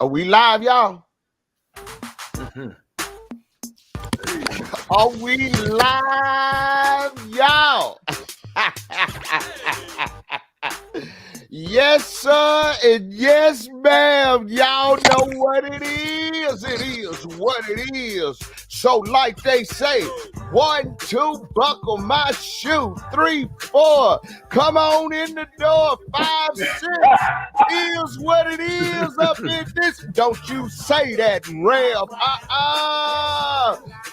Are we live, y'all? Mhm. Are we live, y'all? Yes, sir, and yes, ma'am. Y'all know what it is. It is what it is. So, like they say, 1, 2, buckle my shoe. 3, 4, come on in the door. 5, 6 is what it is up in this. Don't you say that, Rev.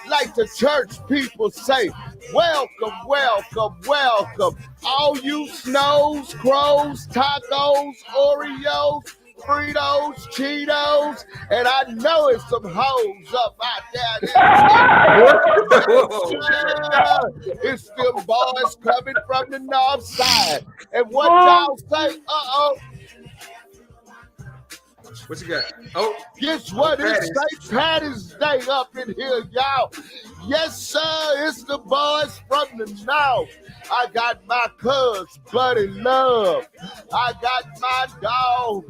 Like the church people say, welcome, welcome, welcome. All you snows, crows, tacos, Oreos, Fritos, Cheetos, and I know it's some hoes up out there. It's them boys coming from the north side. And what y'all say? What you got? Oh, Guess what? It's Patty's. St. Patty's Day up in here, y'all. Yes, sir. It's the boys from the north. I got my cuz, Buddy Love. I got my dog,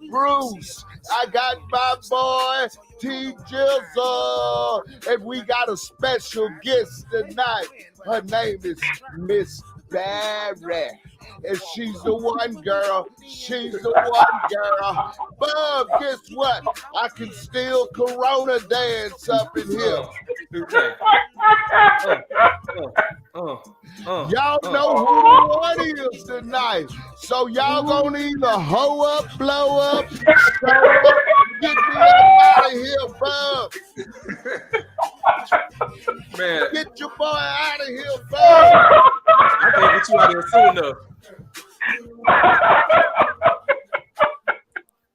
Bruce. I got my boy, T. Jizzle. And we got a special guest tonight. Her name is Miss Berry. And she's the one girl. She's the one girl. Bub, guess what? I can still Corona dance up in here. Y'all know who the one is tonight. So y'all gonna either hoe up, blow up, show up, get me out of here, Bub. Man, Get your boy out of here, Bub. I can't get you out of here soon enough.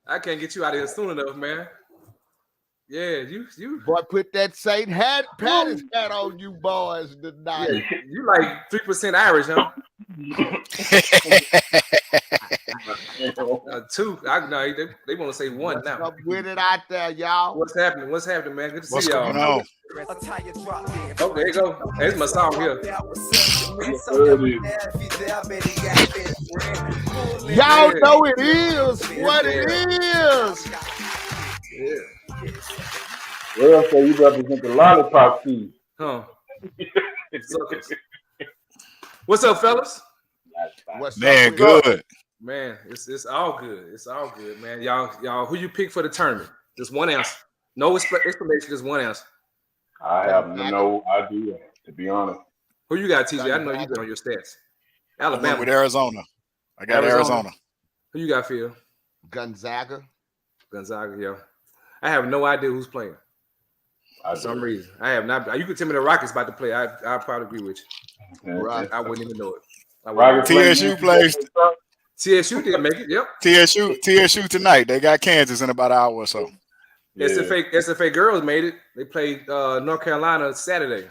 I can't get you out of here soon enough, man. Yeah, you. Boy, put that St. Patty's hat on you boys tonight. Yeah, you like 3% Irish, huh? 2. No, they want to say 1 What's now. up with it out there, y'all? What's happening? What's happening, man? Good to What's see y'all. going on? Oh, there you go. There's my song here. Y'all know it is what it is. Yeah. Well, so you represent the lollipop team. Huh. What's up, fellas? What's Man, up with good. Man, it's all good. It's all good, man. Y'all, who you pick for the tournament? Just one answer. No explanation, just one answer. I have no idea, to be honest. Who you got, TJ? I know you got on your stats. I went Alabama. with Arizona. I got Arizona. Who you got, Phil? Gonzaga. Gonzaga, yeah. I have no idea who's playing. For some reason. I have not. You could tell me the Rockets about to play. I'll probably agree with you. Right. I wouldn't even know it. TSU plays. TSU didn't make it. Yep. TSU tonight. They got Kansas in about an hour or so. Yeah. SFA girls made it. They played North Carolina Saturday.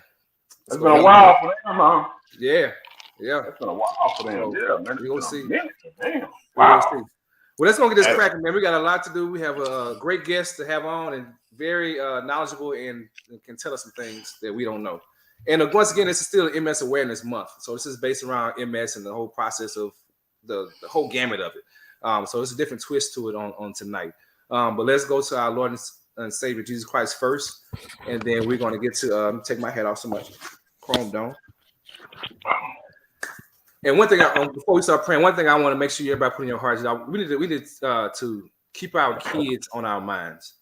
It's been a while for them, huh? Yeah. It's been a while for them. Yeah, man. We're going to see. Damn. Wow. Well, let's go get this cracking, man. We got a lot to do. We have a great guest to have on and very knowledgeable and can tell us some things that we don't know. And once again, this is still MS Awareness Month. So this is based around MS and the whole process of the whole gamut of it. So it's a different twist to it on tonight. But let's go to our Lord and Savior Jesus Christ first. And then we're going to get to take my hat off so much. Chrome Dome. And one thing, before we start praying, one thing I want to make sure everybody put in your hearts is we need to keep our kids on our minds,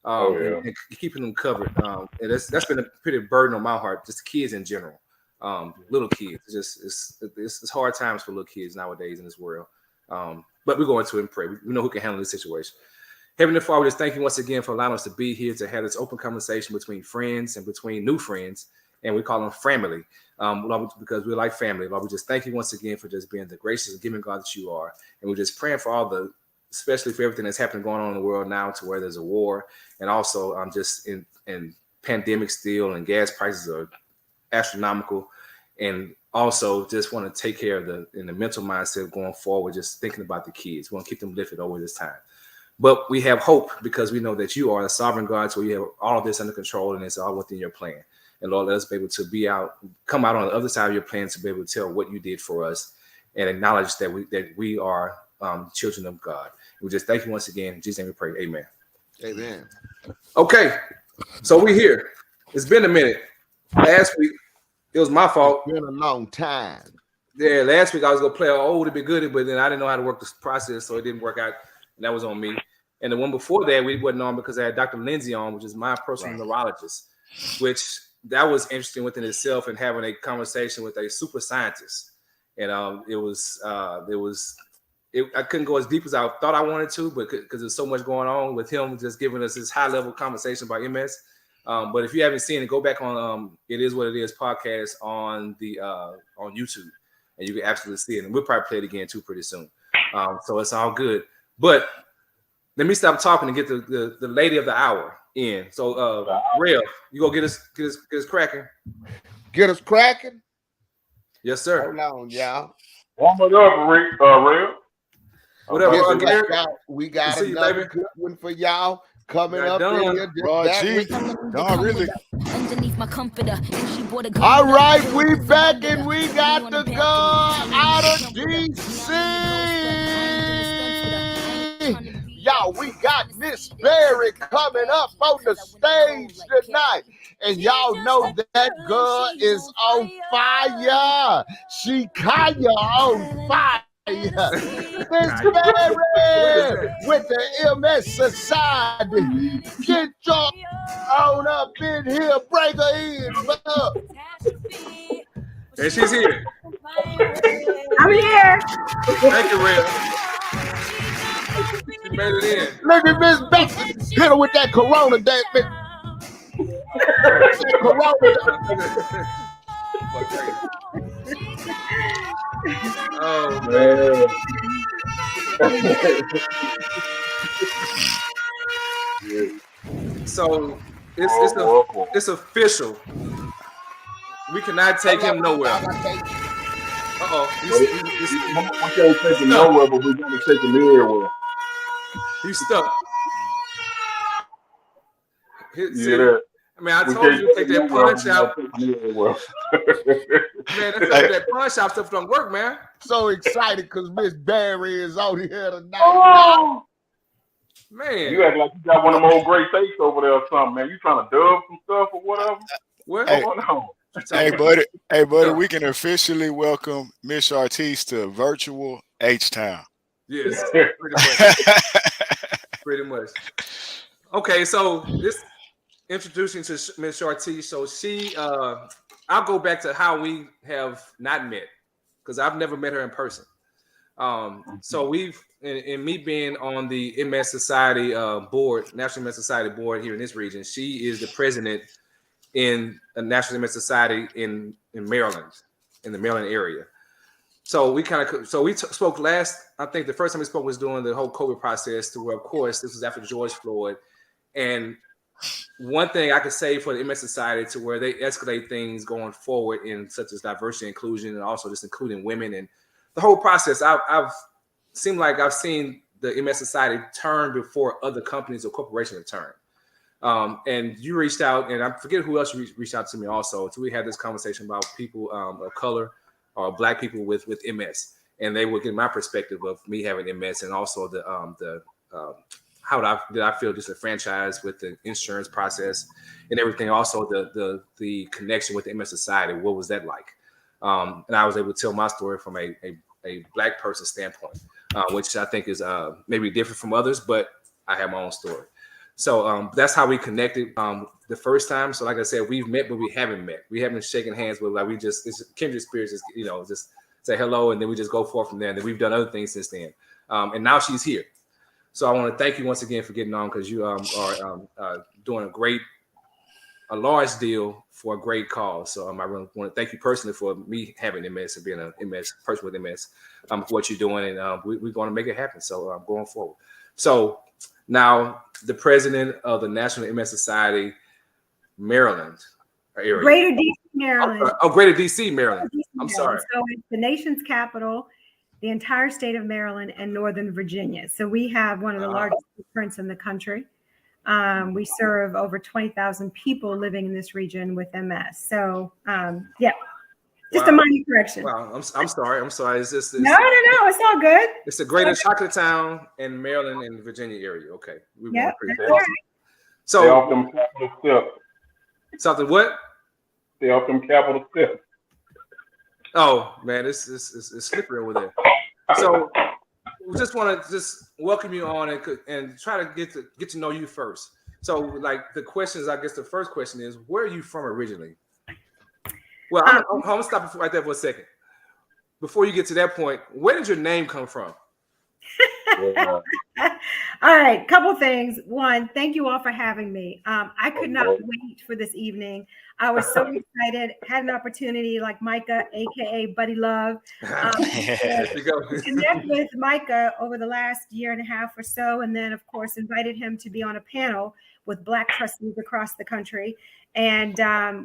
and keeping them covered. And that's been a pretty burden on my heart, just the kids in general, little kids. It's hard times for little kids nowadays in this world. But we're going to and pray. We know who can handle this situation. Heavenly Father, we just thank you once again for allowing us to be here to have this open conversation between friends and between new friends. And we call them family, Lord, because we're like family. Lord, we just thank you once again for just being the gracious and giving God that you are. And we're just praying for especially for everything that's happening going on in the world now, to where there's a war, and also just in pandemic still, and gas prices are astronomical. And also just want to take care of the mental mindset going forward, just thinking about the kids. We want to keep them lifted over this time. But we have hope because we know that you are a sovereign God, so you have all of this under control, and it's all within your plan. And Lord, let us be able to come out on the other side of your plan to be able to tell what you did for us and acknowledge that we are children of God. We just thank you once again. In Jesus' name we pray. Amen. Amen. Okay, so we here. It's been a minute. Last week, it was my fault. It's been a long time. Yeah, last week I was gonna play an old to be goodie, but then I didn't know how to work this process, so it didn't work out. And that was on me. And the one before that, we wasn't on because I had Dr. Lindsay on, which is my personal neurologist, which that was interesting within itself and having a conversation with a super scientist. And I couldn't go as deep as I thought I wanted to, but because there's so much going on with him, just giving us this high level conversation about MS. But if you haven't seen it, go back on It Is What It Is podcast on the on YouTube, and you can absolutely see it. And we'll probably play it again too pretty soon. So it's all good. But let me stop talking and get the lady of the hour in. So Rev, you go get us cracking. Get us cracking. Yes, sir. Hold on, y'all. Warm it up, Rev. Whatever. We got another good one for y'all coming up in here. Don't really. All right, we back and we got the girl out of DC. Y'all, we got Miss Berry coming up on the stage tonight. And y'all know that girl is on fire. She Kaya on fire. Miss Berry with the MS Society. Get your on up in here. Break her in, up. And she's here. I'm here. Thank you, Rev. She made it in. Look at Miss Becky. Hit her with that Corona, that Corona. Oh Man. So it's official. We cannot take him nowhere. Uh-oh. We can't take him nowhere, but we're gonna take him everywhere. He's stuck. Yeah. I mean, I told you to take that punch out. Man, that punch out stuff don't work, man. So excited because Miss Berry is on here tonight. Oh. Man. You act like you got one of them old great takes over there or something, man. You trying to dub some stuff or whatever? What? Hey. Going on? Hey, buddy, we can officially welcome Miss Chartese to virtual H-Town. Yes, pretty much. Okay, so this introducing to Miss Chartese. So she, I'll go back to how we have not met because I've never met her in person. So we've, in me being on the MS Society board, National MS Society board here in this region, she is the president in a National MS Society in Maryland, in the Maryland area. So we spoke last, I think the first time we spoke was during the whole COVID process to where, of course, this was after George Floyd. And one thing I could say for the MS Society to where they escalate things going forward in such as diversity, inclusion, and also just including women and the whole process. I've seemed like I've seen the MS Society turn before other companies or corporations have turned. And you reached out, and I forget who else reached out to me also. So we had this conversation about people of color or Black people with MS, and they would get my perspective of me having MS, and also how did I feel disenfranchised with the insurance process and everything. Also the connection with the MS Society. What was that like? And I was able to tell my story from a Black person standpoint, which I think is maybe different from others, but I have my own story. So that's how we connected the first time. So like I said, we've met, but we haven't met. We haven't shaken hands with, like, it's kindred spirits, just say hello, and then we just go forth from there. And then we've done other things since then. And now she's here. So I want to thank you once again for getting on, because you are doing a large deal for a great cause. So I really want to thank you personally for me having MS and being a MS person with MS, for what you're doing, and we're going to make it happen. So going forward. So now the president of the National MS Society, Maryland area. Greater DC, Maryland. Greater DC, Maryland. I'm sorry. So it's the nation's capital, the entire state of Maryland, and Northern Virginia. So we have one of the largest footprints in the country. We serve over 20,000 people living in this region with MS. So, yeah. Just a minor correction. Wow, I'm sorry. It's just no. It's all good. It's the greater chocolate town in Maryland and Virginia area. Okay, we want to that's right. So stay off them capital steps. Something what? Stay off them capital steps. Oh man, it's slippery over there. So we just want to welcome you on and try to get to know you first. So like the questions, I guess the first question is, where are you from originally? Well, I'm gonna stop right there for a second. Before you get to that point, where did your name come from? All right, couple things. One, thank you all for having me. I could not wait for this evening. I was so excited. Had an opportunity like Micah, aka Buddy Love, to connect with Micah over the last year and a half or so, and then of course invited him to be on a panel with Black trustees across the country. And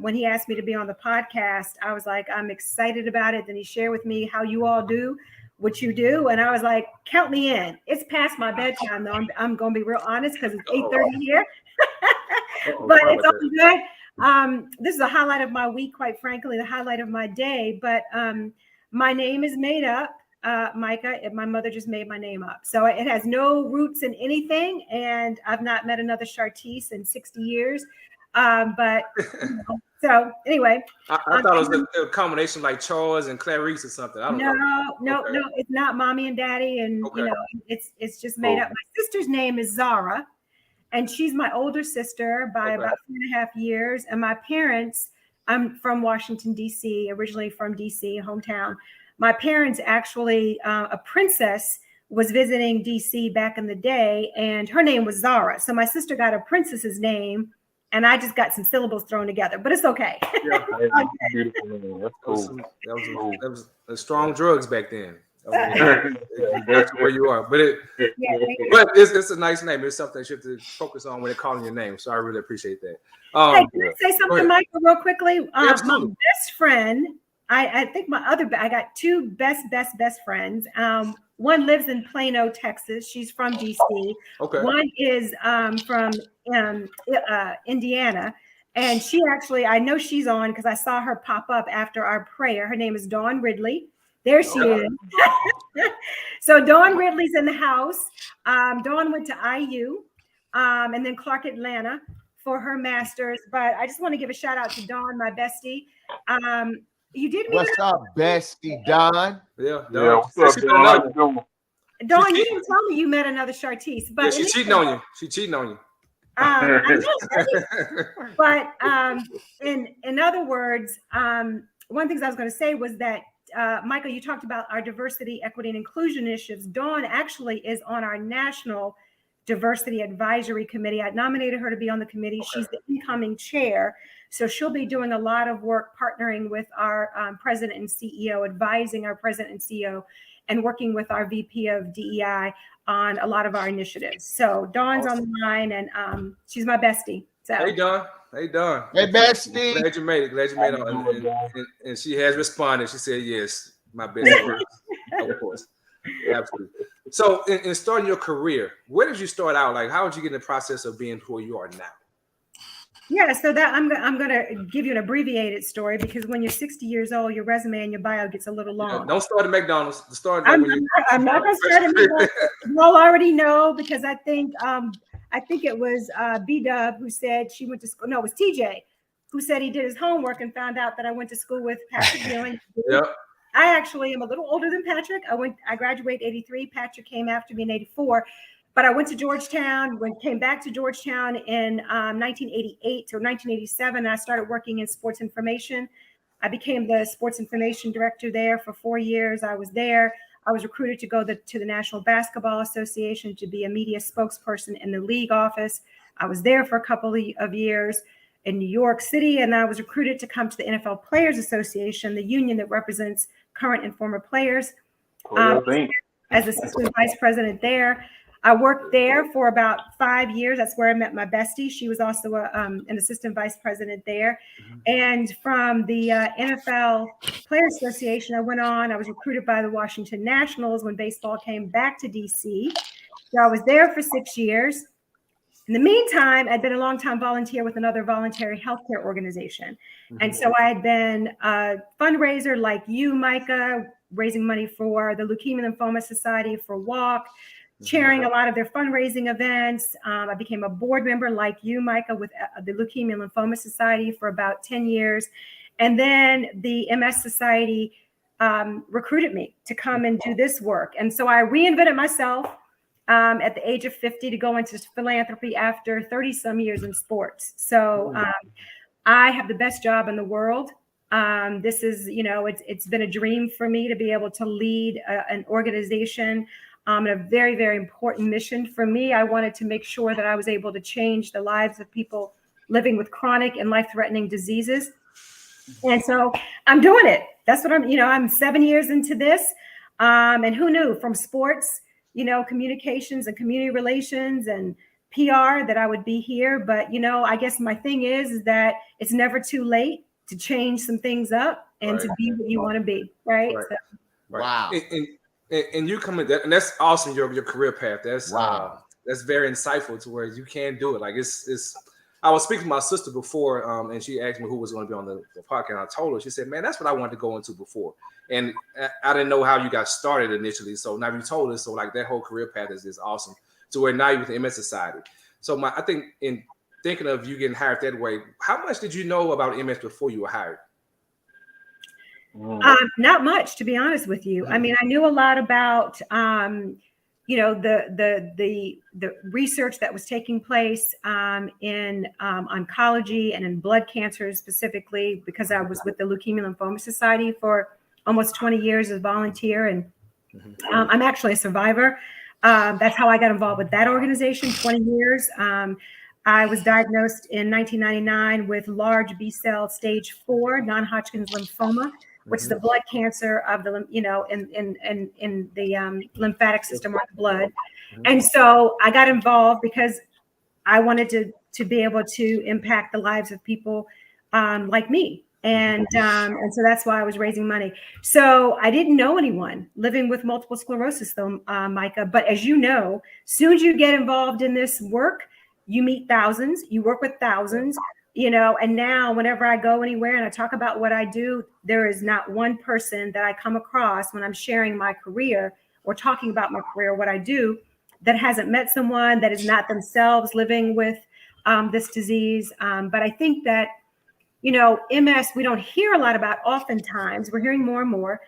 when he asked me to be on the podcast, I was like, I'm excited about it. Then he shared with me how you all do what you do. And I was like, count me in. It's past my bedtime, though. I'm going to be real honest because it's 8:30 here. But it's all good. This is a highlight of my week, quite frankly, the highlight of my day. But my name is made up, Micah. My mother just made my name up. So it has no roots in anything. And I've not met another Chartese in 60 years. But so anyway, I thought it was a combination like Charles and Clarice or something. I don't know. No, it's not mommy and daddy, and it's just made up. My sister's name is Zara, and she's my older sister by about 4.5 years. And my parents, I'm from Washington D.C., originally from D.C., hometown. My parents actually, a princess was visiting D.C. back in the day, and her name was Zara. So my sister got a princess's name. And I just got some syllables thrown together, but it's okay. Yeah, beautiful. That's cool. That was strong drugs back then. That's where you are, but it's a nice name. It's something you have to focus on when they're calling your name. So I really appreciate that. Hey, can I say something, Michael, real quickly? My best friend, I think I got two best friends. One lives in Plano, Texas. She's from DC. Okay. One is from Indiana. And she actually, I know she's on because I saw her pop up after our prayer. Her name is Dawn Ridley. There she is. So Dawn Ridley's in the house. Dawn went to IU and then Clark Atlanta for her master's. But I just want to give a shout out to Dawn, my bestie. You did meet What's up, bestie Don? Yeah. What's up, Don? Dawn, you didn't tell me you met another Chartese, but she's cheating on you. She's cheating on you. But in other words, one of the things I was going to say was that Michael, you talked about our diversity, equity, and inclusion initiatives. Dawn actually is on our national diversity advisory committee. I nominated her to be on the committee. She's the incoming chair. So she'll be doing a lot of work partnering with our president and CEO, advising our president and CEO, and working with our VP of DEI on a lot of our initiatives. So Dawn's on the line, and she's my bestie. So. Hey, Dawn. Hey, bestie. Glad you made it. And she has responded. She said, yes, my bestie. Of course. Absolutely. So in starting your career, where did you start out? Like, how did you get in the process of being who you are now? Yeah, so that I'm going to give you an abbreviated story because when you're 60 years old, your resume and your bio gets a little long. Don't start at McDonald's. I'm not going to start at McDonald's. You all already know because I think it was B-Dub who said she went to school. No, it was TJ who said he did his homework and found out that I went to school with Patrick Ewing. Yep. I actually am a little older than Patrick. I graduated 83. Patrick came after me in 84. But I went to Georgetown, came back to Georgetown in 1988 to 1987. And I started working in sports information. I became the sports information director there for 4 years. I was there. I was recruited to go to the National Basketball Association to be a media spokesperson in the league office. I was there for a couple of years in New York City, and I was recruited to come to the NFL Players Association, the union that represents current and former players, as assistant vice president there. I worked there for about 5 years. That's where I met my bestie. She was also an assistant vice president there. And from the NFL Players Association, I was recruited by the Washington Nationals when baseball came back to DC. So I was there for 6 years. In the meantime, I'd been a long-time volunteer with another voluntary healthcare organization. And so I had been a fundraiser like you, Micah, raising money for the Leukemia Lymphoma Society for WALK, chairing a lot of their fundraising events. I became a board member like you, Micah, with the Leukemia Lymphoma Society for about 10 years. And then the MS Society recruited me to come and do this work. And so I reinvented myself at the age of 50 to go into philanthropy after 30 some years in sports. So I have the best job in the world. This is, it's been a dream for me to be able to lead an organization and a very, very important mission for me. I wanted to make sure that I was able to change the lives of people living with chronic and life-threatening diseases. And so I'm doing it. That's what I'm 7 years into this. And who knew from sports, communications and community relations and PR that I would be here. But, I guess my thing is that it's never too late to change some things up and to be what you want to be. Right. So. Wow. And you come in that, and that's awesome. Your career path. That's that's very insightful to where you can do it. Like it's. I was speaking to my sister before, and she asked me who was going to be on the podcast. And I told her, she said, "Man, that's what I wanted to go into before." And I didn't know how you got started initially. So now you told us. So like that whole career path is awesome. To where now you're with the MS Society. So I think in thinking of you getting hired that way, how much did you know about MS before you were hired? Not much, to be honest with you. I mean, I knew a lot about, the research that was taking place in oncology and in blood cancers specifically, because I was with the Leukemia Lymphoma Society for almost 20 years as a volunteer. And I'm actually a survivor. That's how I got involved with that organization, 20 years. I was diagnosed in 1999 with large B-cell stage 4 non-Hodgkin's lymphoma, which is the blood cancer of the, in the lymphatic system or the blood. And so I got involved because I wanted to be able to impact the lives of people like me. And so that's why I was raising money. So I didn't know anyone living with multiple sclerosis, though, Micah. But as you know, soon as you get involved in this work, you meet thousands, you work with thousands, and now whenever I go anywhere and I talk about what I do, there is not one person that I come across when I'm sharing my career or talking about my career, what I do, that hasn't met someone that is not themselves living with this disease. But I think that, MS, we don't hear a lot about oftentimes. We're hearing more and more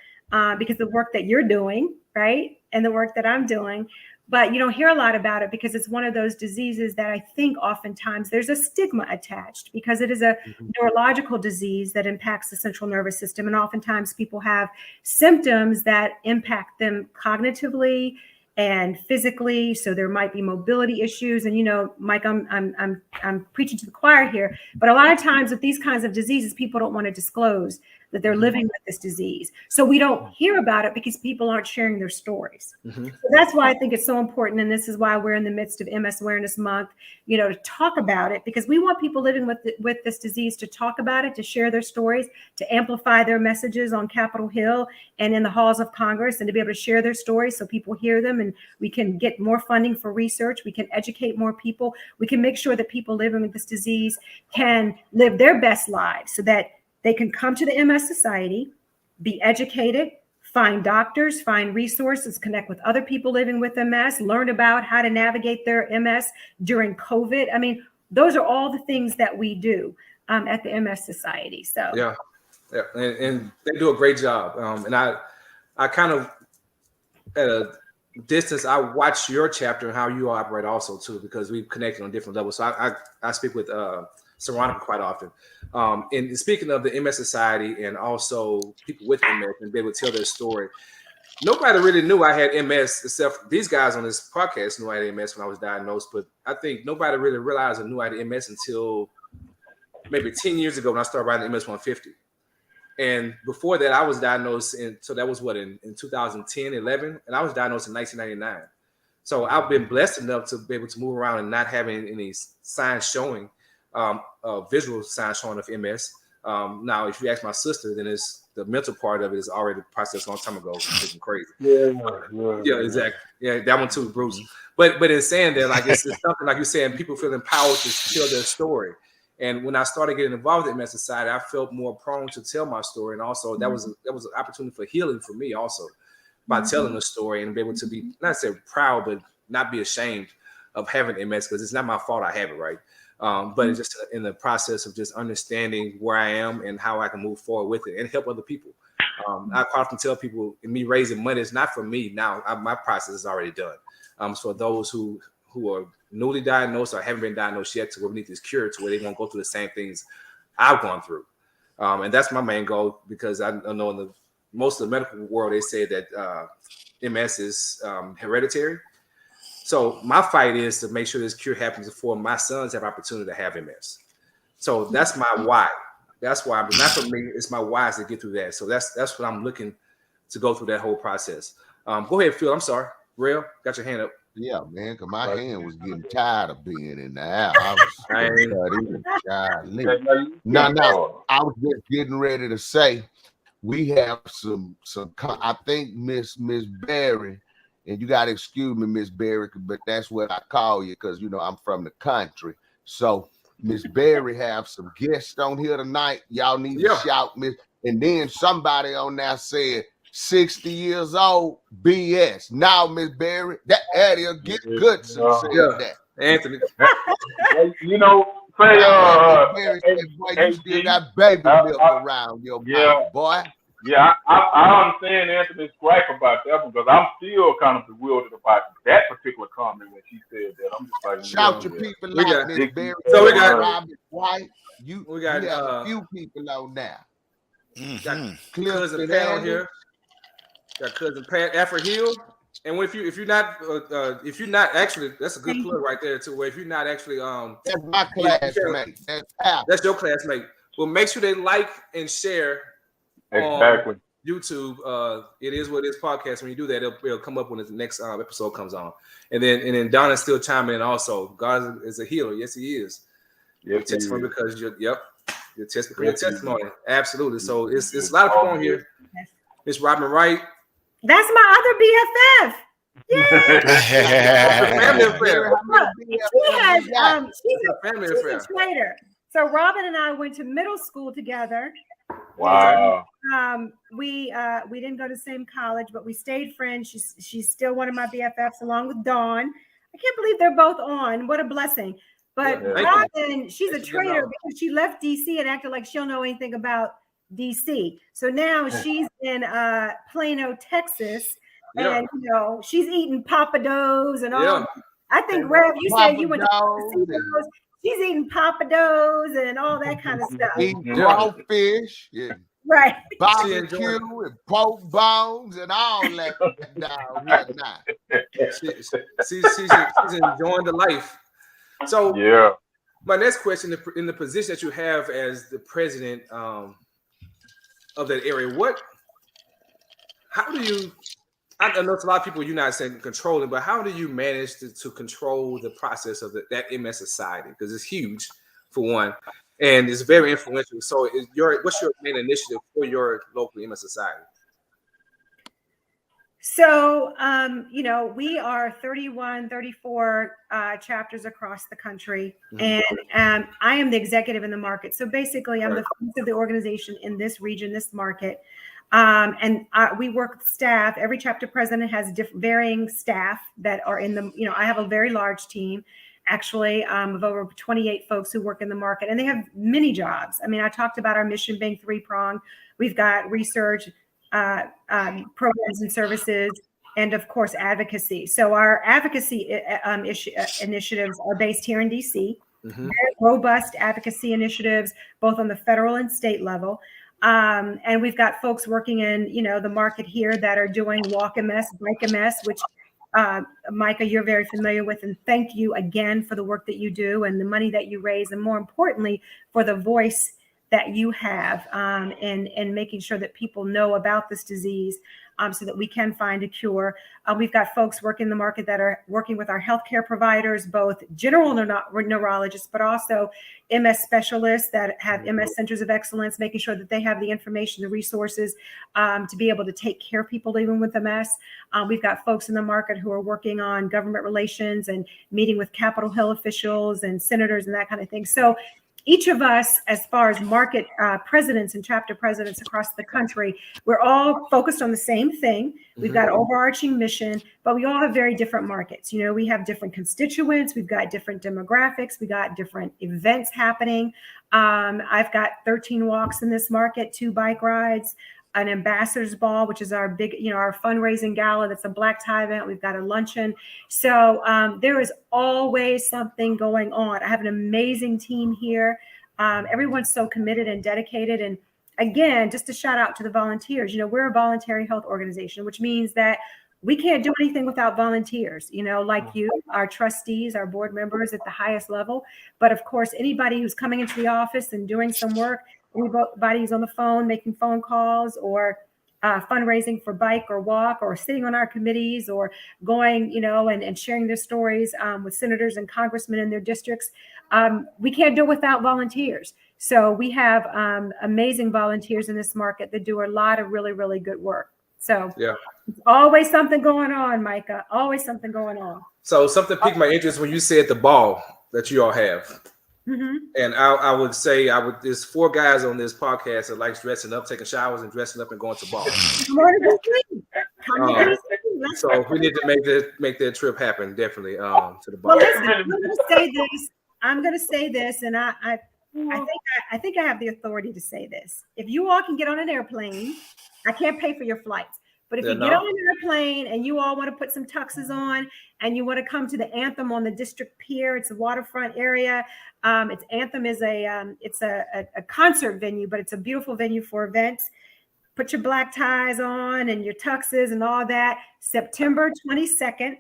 because the work that you're doing, right? And the work that I'm doing. But you don't hear a lot about it because it's one of those diseases that I think oftentimes there's a stigma attached because it is a neurological disease that impacts the central nervous system. And oftentimes people have symptoms that impact them cognitively and physically. So there might be mobility issues. And, Mike, I'm preaching to the choir here, but a lot of times with these kinds of diseases, people don't want to disclose that they're living with this disease. So we don't hear about it because people aren't sharing their stories. So that's why I think it's so important. And this is why we're in the midst of MS Awareness Month, to talk about it, because we want people living with this disease to talk about it, to share their stories, to amplify their messages on Capitol Hill and in the halls of Congress, and to be able to share their stories so people hear them, and we can get more funding for research. We can educate more people. We can make sure that people living with this disease can live their best lives so that they can come to the MS Society, be educated, find doctors, find resources, connect with other people living with MS, learn about how to navigate their MS during COVID. I mean, those are all the things that we do at the MS Society. So yeah. And they do a great job. And I kind of at a distance, I watch your chapter and how you operate also too, because we've connected on different levels. So I speak with Saronica quite often. And speaking of the MS Society and also people with MS and be able to tell their story, nobody really knew I had MS except these guys on this podcast knew I had MS when I was diagnosed. But I think nobody really realized I knew I had MS until maybe 10 years ago when I started writing MS 150. And before that, I was diagnosed so that was in 2010, 11, and I was diagnosed in 1999. So I've been blessed enough to be able to move around and not having any signs showing, visual signs showing of MS. Now, if you ask my sister, then it's the mental part of it is already processed a long time ago. It's crazy. Yeah, exactly. Yeah, that one too, Bruce. But in saying that, like it's something like you saying, people feel empowered to tell their story. And when I started getting involved in MS Society, I felt more prone to tell my story, and also that was an opportunity for healing for me also by telling the story and be able to be not say proud, but not be ashamed of having MS because it's not my fault I have it, right? But it's just in the process of just understanding where I am and how I can move forward with it and help other people. I often tell people, me raising money is not for me now. My process is already done. So those who are newly diagnosed or haven't been diagnosed yet to where we need this cure to where they won't go through the same things I've gone through. And that's my main goal because I know in most of the medical world, they say that MS is hereditary. So my fight is to make sure this cure happens before my sons have opportunity to have MS. So that's my why. That's why, but not for me. It's my why to get through that. So that's what I'm looking to go through that whole process. Go ahead, Phil. I'm sorry. Real, got your hand up. Yeah, man, because my hand was getting tired of being in the air. I was No, I was just getting ready to say we have some. I think Miss Berry, and you got to excuse me, Miss Berry, but that's what I call you because I'm from the country. So Miss Berry have some guests on here tonight. Y'all need to shout Miss. And then somebody on there said 60 years old, BS. Now, Miss Berry, that area get good since that. Anthony. Boy, you still got baby milk around your mouth, boy. Yeah, I understand Anthony's gripe about that one because I'm still kind of bewildered about that particular comment when she said that. I'm just like, shout your people out, Miss Berry. So we got Robert White. We got a few people on there. Got cousin Pat on here. Got cousin Pat Afro Hill. And if you're not actually, that's a good plug right there too. Where if you're not actually that's my classmate. That's your classmate. Well, make sure they like and share. Exactly. On YouTube, it is what it is podcast. When you do that, it'll come up when the next episode comes on. And then Donna's still chiming in also. God is a healer. Yes, he is. Yes, your testimony because your testimony. Absolutely. So it's a lot of people on here. Miss Robin Wright. That's my other BFF. Yeah. Family affair. She's a trader. So Robin and I went to middle school together. Wow. We didn't go to the same college, but we stayed friends. She's still one of my BFFs, along with Dawn. I can't believe they're both on. What a blessing! But Robin, she's a trader because she left DC and acted like she don't know anything about DC. So now she's in Plano, Texas, and she's eating papados and all. I think Rev, you said you went to she's eating papados and all that kind of stuff. Eating crawfish, right? Barbecue and pork bones and all that down here now. She's enjoying the life. So my next question, in the position that you have as the president of that area, how do you? I know it's a lot of people you're not saying controlling, but how do you manage to control the process of that MS Society? Because it's huge, for one, and it's very influential. So what's your main initiative for your local MS Society? So, we are 31, 34 chapters across the country, and I am the executive in the market. So basically, I'm the face of the organization in this region, this market. And we work with staff. Every chapter president has varying staff that are in the, I have a very large team, actually, of over 28 folks who work in the market, and they have many jobs. I mean, I talked about our mission being three-pronged. We've got research, programs and services, and of course, advocacy. So our advocacy initiatives are based here in DC, very robust advocacy initiatives, both on the federal and state level. And we've got folks working in, the market here that are doing Walk MS, Break MS, which Micah, you're very familiar with. And thank you again for the work that you do and the money that you raise. And more importantly, for the voice that you have in making sure that people know about this disease. so that we can find a cure. We've got folks working the market that are working with our healthcare providers, both general neurologists, but also MS specialists that have MS centers of excellence, making sure that they have the information, the resources to be able to take care of people even with MS. We've got folks in the market who are working on government relations and meeting with Capitol Hill officials and senators and that kind of thing. So each of us, as far as market presidents and chapter presidents across the country, we're all focused on the same thing. We've got overarching mission, but we all have very different markets. You know, we have different constituents. We've got different demographics. We got different events happening. I've got 13 walks in this market, 2 bike rides, an ambassador's ball, which is our big, our fundraising gala. That's a black tie event. We've got a luncheon. So there is always something going on. I have an amazing team here. Everyone's so committed and dedicated. And again, just a shout out to the volunteers. We're a voluntary health organization, which means that we can't do anything without volunteers, like you, our trustees, our board members at the highest level. But of course, anybody who's coming into the office and doing some work, anybody's on the phone, making phone calls or fundraising for bike or walk or sitting on our committees or going, and sharing their stories with senators and congressmen in their districts. We can't do it without volunteers. So we have amazing volunteers in this market that do a lot of really, really good work. So yeah, always something going on, Micah, always something going on. So something piqued my interest when you said the ball that you all have. And I would say there's 4 guys on this podcast that likes dressing up, taking showers and dressing up and going to ball. So we need to make that trip happen, definitely, to the ball. Well, listen, I'm going to say this, and I think I have the authority to say this. If you all can get on an airplane, I can't pay for your flights. But if you get on an airplane and you all want to put some tuxes on and you want to come to the Anthem on the District Pier, it's a waterfront area. Anthem is a concert venue, but it's a beautiful venue for events. Put your black ties on and your tuxes and all that. September 22nd,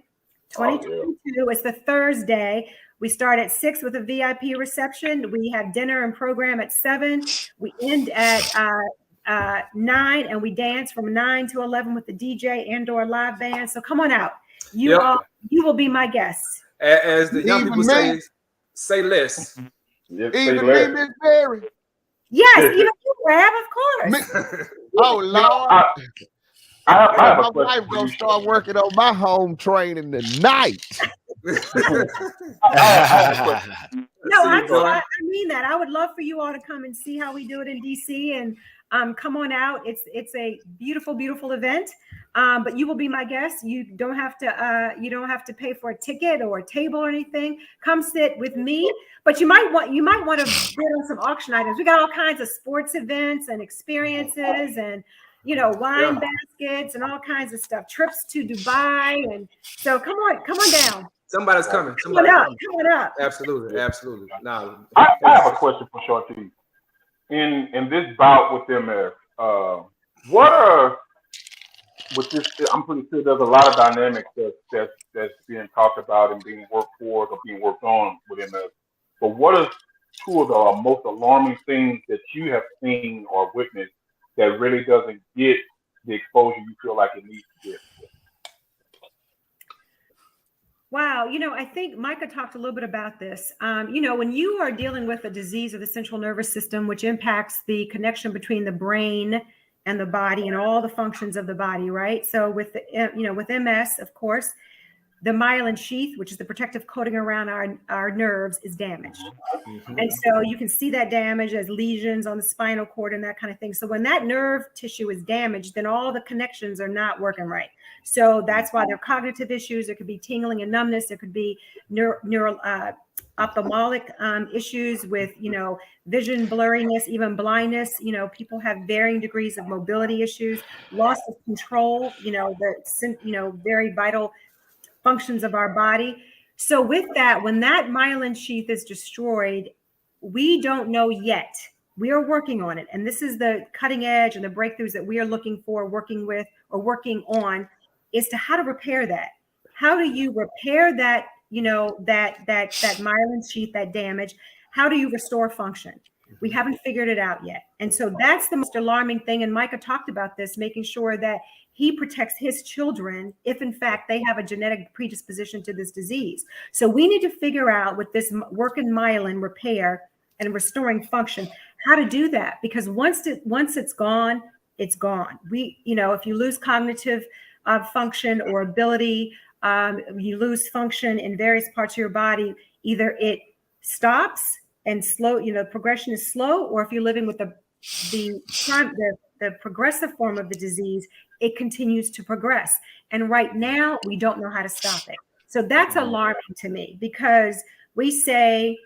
2022. It's the Thursday. We start at 6 with a VIP reception. We have dinner and program at 7. We end at 9, and we dance from 9 to 11 with the DJ and/or live band. So come on out. You will be my guests. As the young people say less. Even me, Miss Berry. Yes, even you, Rab, of course. Oh Lord. My wife gonna start working on my home training tonight. No, I mean that. I would love for you all to come and see how we do it in DC and come on out. It's a beautiful, beautiful event. But you will be my guest. You don't have to pay for a ticket or a table or anything. Come sit with me. But you might want to bid on some auction items. We got all kinds of sports events and experiences and wine baskets and all kinds of stuff. Trips to Dubai, and so come on down. Somebody's coming. Come on up. Absolutely. No, I have a question for Chartese. In this bout with MS, what are with this? I'm pretty sure there's a lot of dynamics that's being talked about and being worked towards or being worked on with MS. But what are 2 of the most alarming things that you have seen or witnessed that really doesn't get the exposure you feel like it needs to get? Wow. I think Micah talked a little bit about this. When you are dealing with a disease of the central nervous system, which impacts the connection between the brain and the body and all the functions of the body, right? So with MS, of course, the myelin sheath, which is the protective coating around our nerves, is damaged. And so you can see that damage as lesions on the spinal cord and that kind of thing. So when that nerve tissue is damaged, then all the connections are not working right. So that's why there are cognitive issues. There could be tingling and numbness. There could be neural ophthalmic issues with, vision blurriness, even blindness. People have varying degrees of mobility issues, loss of control, very vital functions of our body. So with that, when that myelin sheath is destroyed, we don't know yet. We are working on it. And this is the cutting edge and the breakthroughs that we are looking for, working with or working on, is to how to repair that. How do you repair that, that myelin sheath, that damage? How do you restore function? We haven't figured it out yet. And so that's the most alarming thing. And Micah talked about this, making sure that he protects his children if in fact they have a genetic predisposition to this disease. So we need to figure out with this work in myelin repair and restoring function, how to do that. Because once it's gone, it's gone. If you lose cognitive function or ability, you lose function in various parts of your body, either it stops and progression is slow, or if you're living with the progressive form of the disease, it continues to progress. And right now, we don't know how to stop it. So that's alarming to me, because we say,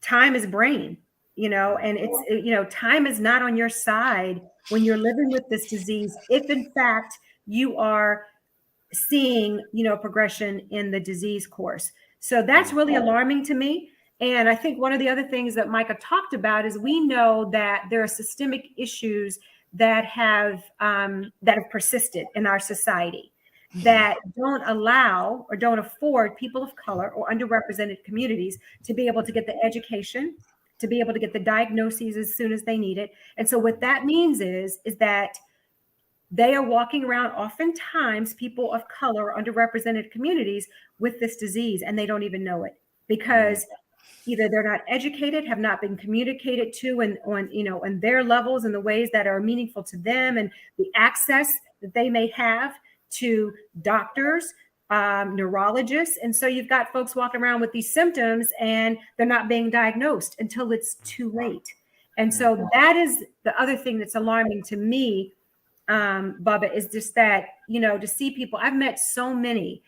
time is brain, and it's, time is not on your side when you're living with this disease, if in fact you are seeing, progression in the disease course. So that's really alarming to me. And I think one of the other things that Micah talked about is we know that there are systemic issues that have persisted in our society that don't allow or don't afford people of color or underrepresented communities to be able to get the education, to be able to get the diagnoses as soon as they need it. And so what that means is that they are walking around, oftentimes people of color or underrepresented communities, with this disease, and they don't even know it, because either they're not educated, have not been communicated to on their levels in the ways that are meaningful to them, and the access that they may have to doctors, neurologists. And so you've got folks walking around with these symptoms and they're not being diagnosed until it's too late. And so that is the other thing that's alarming to me, Bubba, is just that, to see people, I've met so many,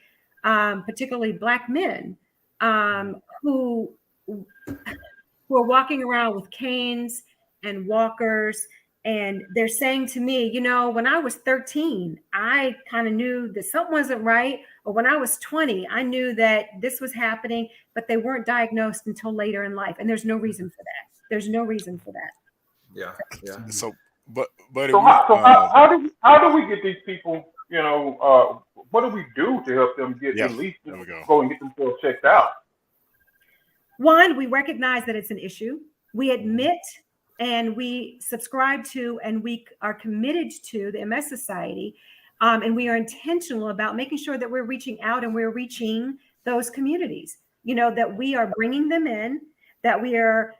particularly Black men, who are walking around with canes and walkers. And they're saying to me, when I was 13, I kind of knew that something wasn't right. Or when I was 20, I knew that this was happening, but they weren't diagnosed until later in life. And there's no reason for that. There's no reason for that. Yeah. So, how do we get these people, what do we do to help them get at least go and get themselves checked out? One, we recognize that it's an issue. We admit and we subscribe to, and we are committed to the MS Society. And we are intentional about making sure that we're reaching out and we're reaching those communities, that we are bringing them in, that we are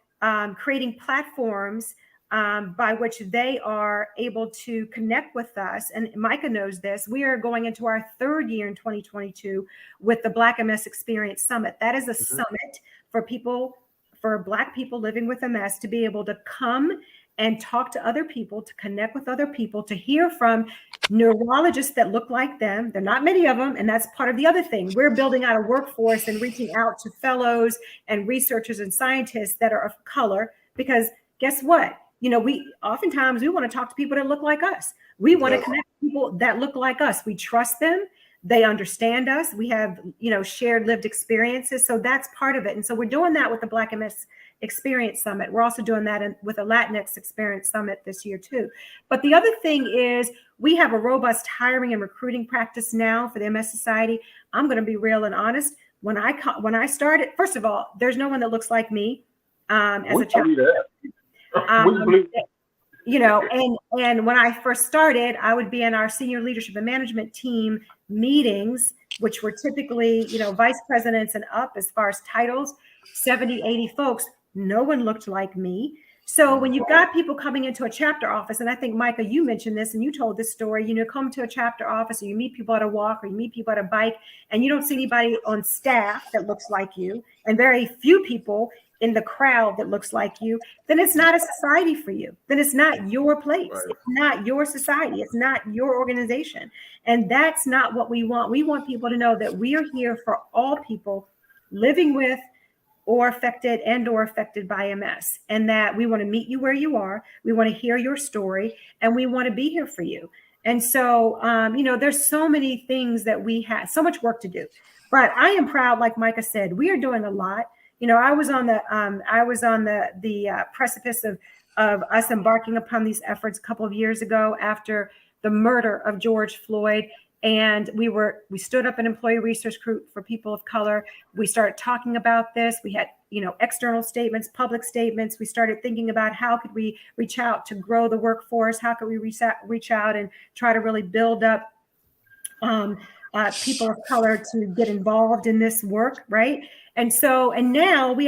creating platforms by which they are able to connect with us. And Micah knows this. We are going into our third year in 2022 with the Black MS Experience Summit. That is a summit for Black people living with MS to be able to come and talk to other people, to connect with other people, to hear from neurologists that look like them. There are not many of them, and that's part of the other thing. We're building out a workforce and reaching out to fellows and researchers and scientists that are of color, because guess what? We oftentimes want to talk to people that look like us. We want to connect with people that look like us. We trust them. They understand us. We have, shared lived experiences. So that's part of it. And so we're doing that with the Black MS Experience Summit. We're also doing that with a Latinx Experience Summit this year too. But the other thing is we have a robust hiring and recruiting practice now for the MS Society. I'm going to be real and honest. When I started, first of all, there's no one that looks like me as a child. And when I first started, I would be in our senior leadership and management team meetings, which were typically, vice presidents and up as far as titles, 70, 80 folks. No one looked like me. So when you've got people coming into a chapter office, and I think, Micah, you mentioned this and you told this story, come to a chapter office, or you meet people at a walk, or you meet people at a bike, and you don't see anybody on staff that looks like you, and very few people in the crowd that looks like you, then it's not a society for you. Then it's not your place. Right. It's not your society. It's not your organization. And that's not what we want. We want people to know that we are here for all people living with or affected by MS, and that we want to meet you where you are. We want to hear your story, and we want to be here for you. And so, there's so many things that we have, so much work to do. But I am proud, like Micah said, we are doing a lot. I was on the precipice of us embarking upon these efforts a couple of years ago after the murder of George Floyd. And we stood up an employee resource group for people of color. We started talking about this. We had, external statements, public statements. We started thinking about how could we reach out to grow the workforce? How could we reach out and try to really build up people of color to get involved in this work, right? And now we've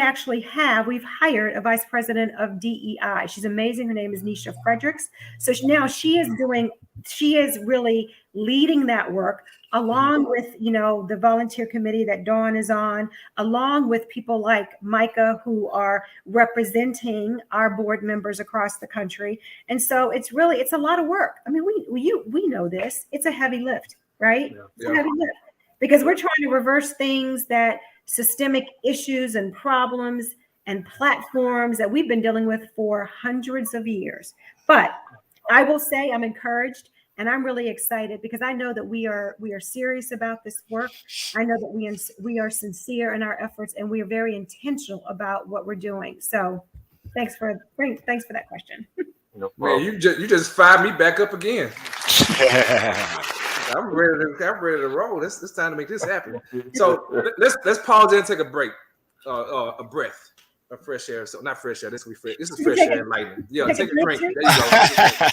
hired a vice president of DEI. She's amazing. Her name is Nisha Fredericks. So now she is really leading that work along with, the volunteer committee that Dawn is on, along with people like Micah, who are representing our board members across the country. And so it's a lot of work. I mean, we know this. It's a heavy lift, right? Yeah. It's a heavy lift because we're trying to reverse things that systemic issues and problems and platforms that we've been dealing with for hundreds of years. But I will say I'm encouraged and I'm really excited because I know that we are serious about this work. I know that we are sincere in our efforts and we are very intentional about what we're doing. So thanks for that question. Man, you just fired me back up again. I'm ready to roll. It's time to make this happen. So let's pause there and take a break, a breath of fresh air. So not fresh air. This will be fresh. This is fresh air and lightning. Yeah, take a drink. There you go.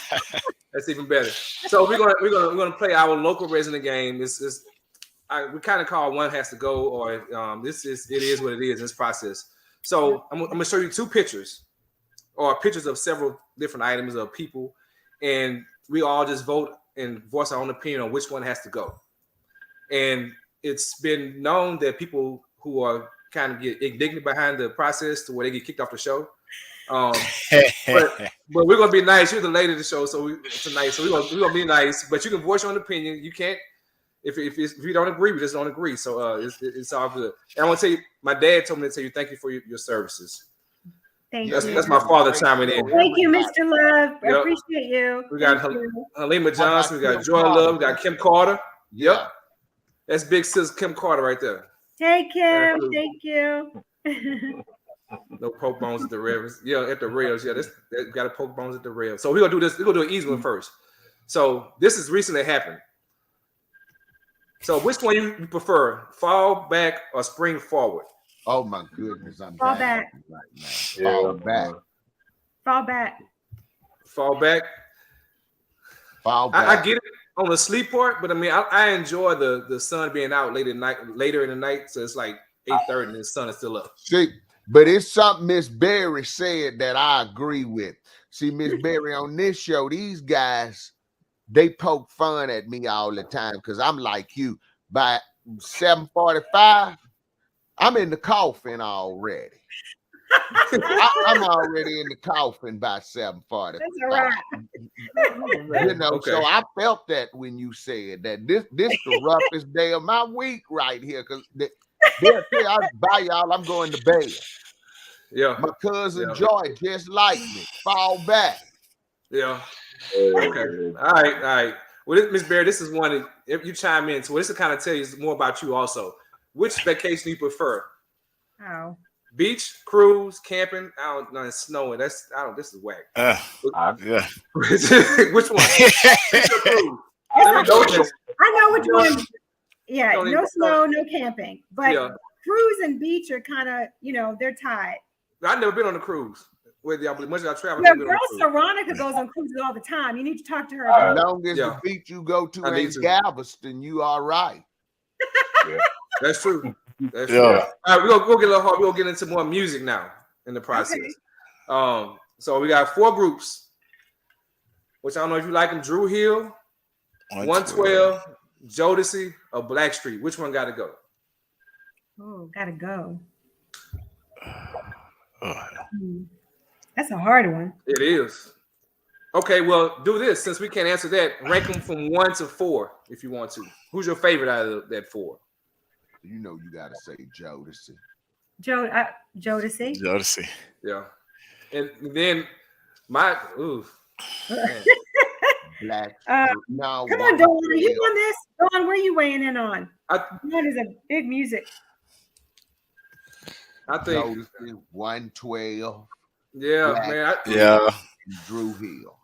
That's even better. So we're gonna play our local resident game. We kind of call One Has to Go, or it is what it is in this process. So I'm gonna show you two pictures, or pictures of several different items of people, and we all just vote and voice our own opinion on which one has to go. And it's been known that people who are kind of get indignant behind the process to where they get kicked off the show. But we're gonna be nice. You're the lady of the show, tonight. So we're gonna be nice. But you can voice your own opinion. You can't if you don't agree, we just don't agree. So it's all good. And I want to tell you, my dad told me to tell you thank you for your services. Thank you. That's my father chiming in. Thank you, Mr. Love. I appreciate you. We got Halima Johnson. We got Joy Love. We got Kim Carter. Yep. That's big sis Kim Carter right there. Hey, Kim. Thank you. No poke bones at the rails. Yeah, at the rails. Yeah, that got to poke bones at the rails. So we're going to do this. We're going to do an easy one first. So this has recently happened. So which one you prefer? Fall back or spring forward? Oh my goodness, I'm fall back. Right now. Fall back. Fall back. Fall back. Fall back. I get it on the sleep part, but I mean, I enjoy the sun being out later in the night. So it's like 8:30 and the sun is still up. See, but it's something Miss Berry said that I agree with. See, Miss Berry, on this show, these guys, they poke fun at me all the time because I'm like you. By 7:45. I'm in the coffin already. I'm already in the coffin by 7:45. That's all right. Okay. So I felt that when you said that this the roughest day of my week right here, because they'll say I buy y'all, I'm going to bed. Yeah. My cousin Joy just like me. Fall back. Yeah. Okay. All right. Well, Miss Berry, this is one if you chime in. So this will kind of tell you more about you also. Which vacation do you prefer? Oh. Beach, cruise, camping. I don't know. It's snowing. This is whack. Yeah. Which one? I know which one. Yeah, no snow, no camping. But cruise and beach are kind of, they're tied. I've never been on a cruise. Much as I travel. Your girl Saronica goes on cruises all the time. You need to talk to her about as long as the beach you go to is Galveston, you all right. Yeah. That's true. That's true. All right, we'll get a little hard. We'll get into more music now in the process. Okay. So we got 4 groups, which I don't know if you like them: Drew Hill, 112, Jodeci, or Blackstreet. Which one got to go? Oh, gotta go. That's a hard one. It is. Okay, well, do this since we can't answer that. Rank them from 1 to 4 if you want to. Who's your favorite out of that 4? You know you gotta say Jodeci. Jodeci. Jodeci. Yeah. And then my Black. No, come on, Dawn. Are you on this? Dawn, where are you weighing in on? Dawn is a big music. I think Jodeci, 112. Yeah, Black, man. Drew Hill.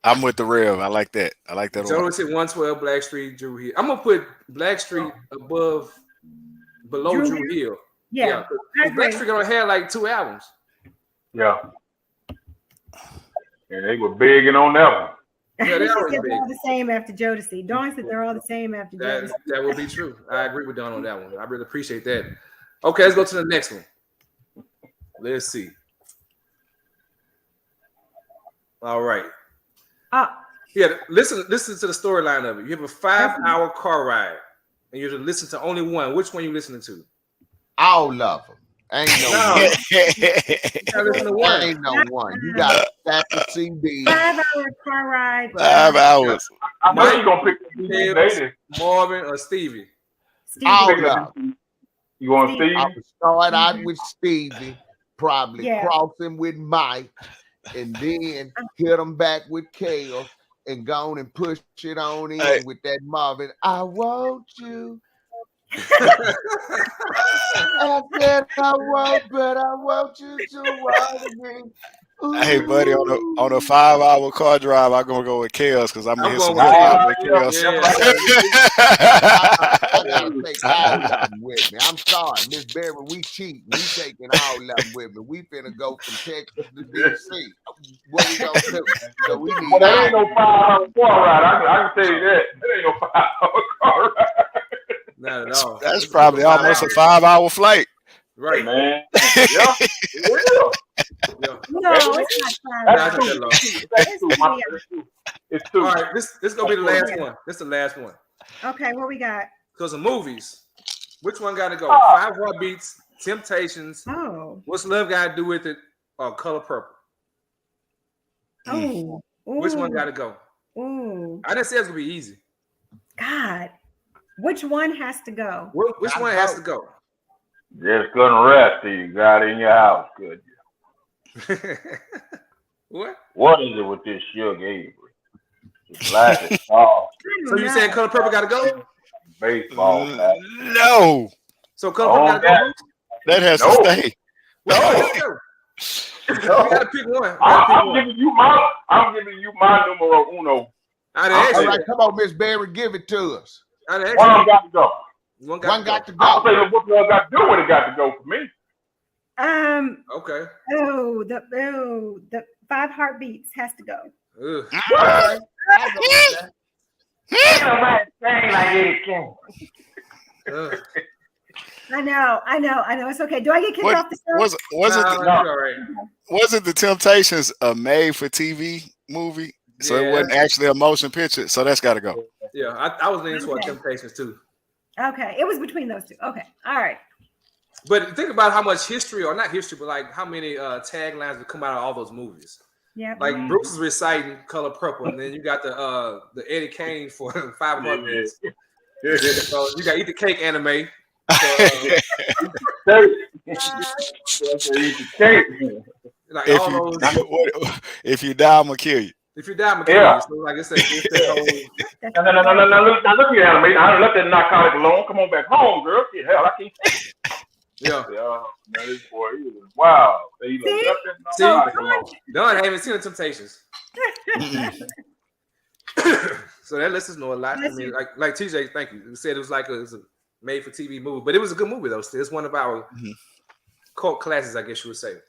I'm with the Rev. I like that. I like that. Jodeci 112 Blackstreet, Drew Hill. I'm gonna put Blackstreet below Drew Hill. Yeah. Blackstreet gonna have like 2 albums. Yeah. And they were bigging on that one. Yeah, they're all the same after Jodeci. Dawn said they're all the same after Jodeci. That would be true. I agree with Dawn on that one. I really appreciate that. Okay, let's go to the next one. Let's see. All right. Yeah, listen to the storyline of it. You have a 5-hour car ride, and you have to listen to only one. Which one are you listening to? All of them. Ain't no one. Ain't no one. You got to stack the CD. 5-hour car ride. 5 hours. I know you're going to pick Marvin or Stevie. All of them. You want Stevie? I would start out with Stevie, probably cross him with Mike, and then hit him back with Chaos and go on and push it on in with that Marvin. I want you. I said I won't, but I want you to want me. Ooh. Hey, buddy, on a 5-hour car drive, I'm gonna go with Chaos because I'm gonna hit some with Chaos. I gotta take all of them with me. I'm sorry, Miss Berry, we cheat. We taking all of them with me. We finna go from Texas to DC. What we gonna do? So we need. Well, that ain't no 5-hour car ride. I can tell you that. That ain't no 5-hour car ride. Not at all. That's probably almost a 5-hour flight. Right, man. Yeah. No, it's not 5 hours. It's 2. All right, this is gonna be the last one. This is the last one. Okay, what we got? Because of movies, which one got to go? 5 Heartbeats, Temptations. Oh. What's Love got to do with it? Or Color Purple? Oh. Which one got to go? Ooh. I didn't say it's gonna be easy. God, which one has to go? Which one has to go? Just couldn't rest till you got in your house, could you? What? What is it with this Sugar Avery? It's black and soft. So you saying Color Purple got to go? Baseball. No. So Color Purple got to go? That has to stay. No. You gotta pick one. I'm giving you my numero uno. All right, come on, Miss Berry, give it to us. One got to go. One got to go. I'll say what Love got to do when it got to go for me. Okay. The 5 Heartbeats has to go. Okay. I know. It's okay. Do I get kicked off the show? Wasn't the Temptations a made-for-TV movie? So it wasn't actually a motion picture. So that's got to go. Yeah, I was leaning toward Temptations too. Okay, it was between those two. Okay, all right. But think about how much history, or not history, but like how many taglines that come out of all those movies. Yeah. Like Bruce is reciting Color Purple, and then you got the Eddie Kane for 5 Heartbeats. So you got Eat the Cake anime. Like all those. If you die, I'm gonna kill you. If you die, I'm gonna kill you. So like I said, No, look here, anime. I left that narcotic alone. Come on back home, girl. Shit, hell, I can't take it. Yeah. Man, this boy, he was wow. No, I haven't seen the Temptations. So that lets us know a lot. I mean, like TJ, thank you. You said it was like a made-for-TV movie, but it was a good movie though. It's one of our cult classics, I guess you would say.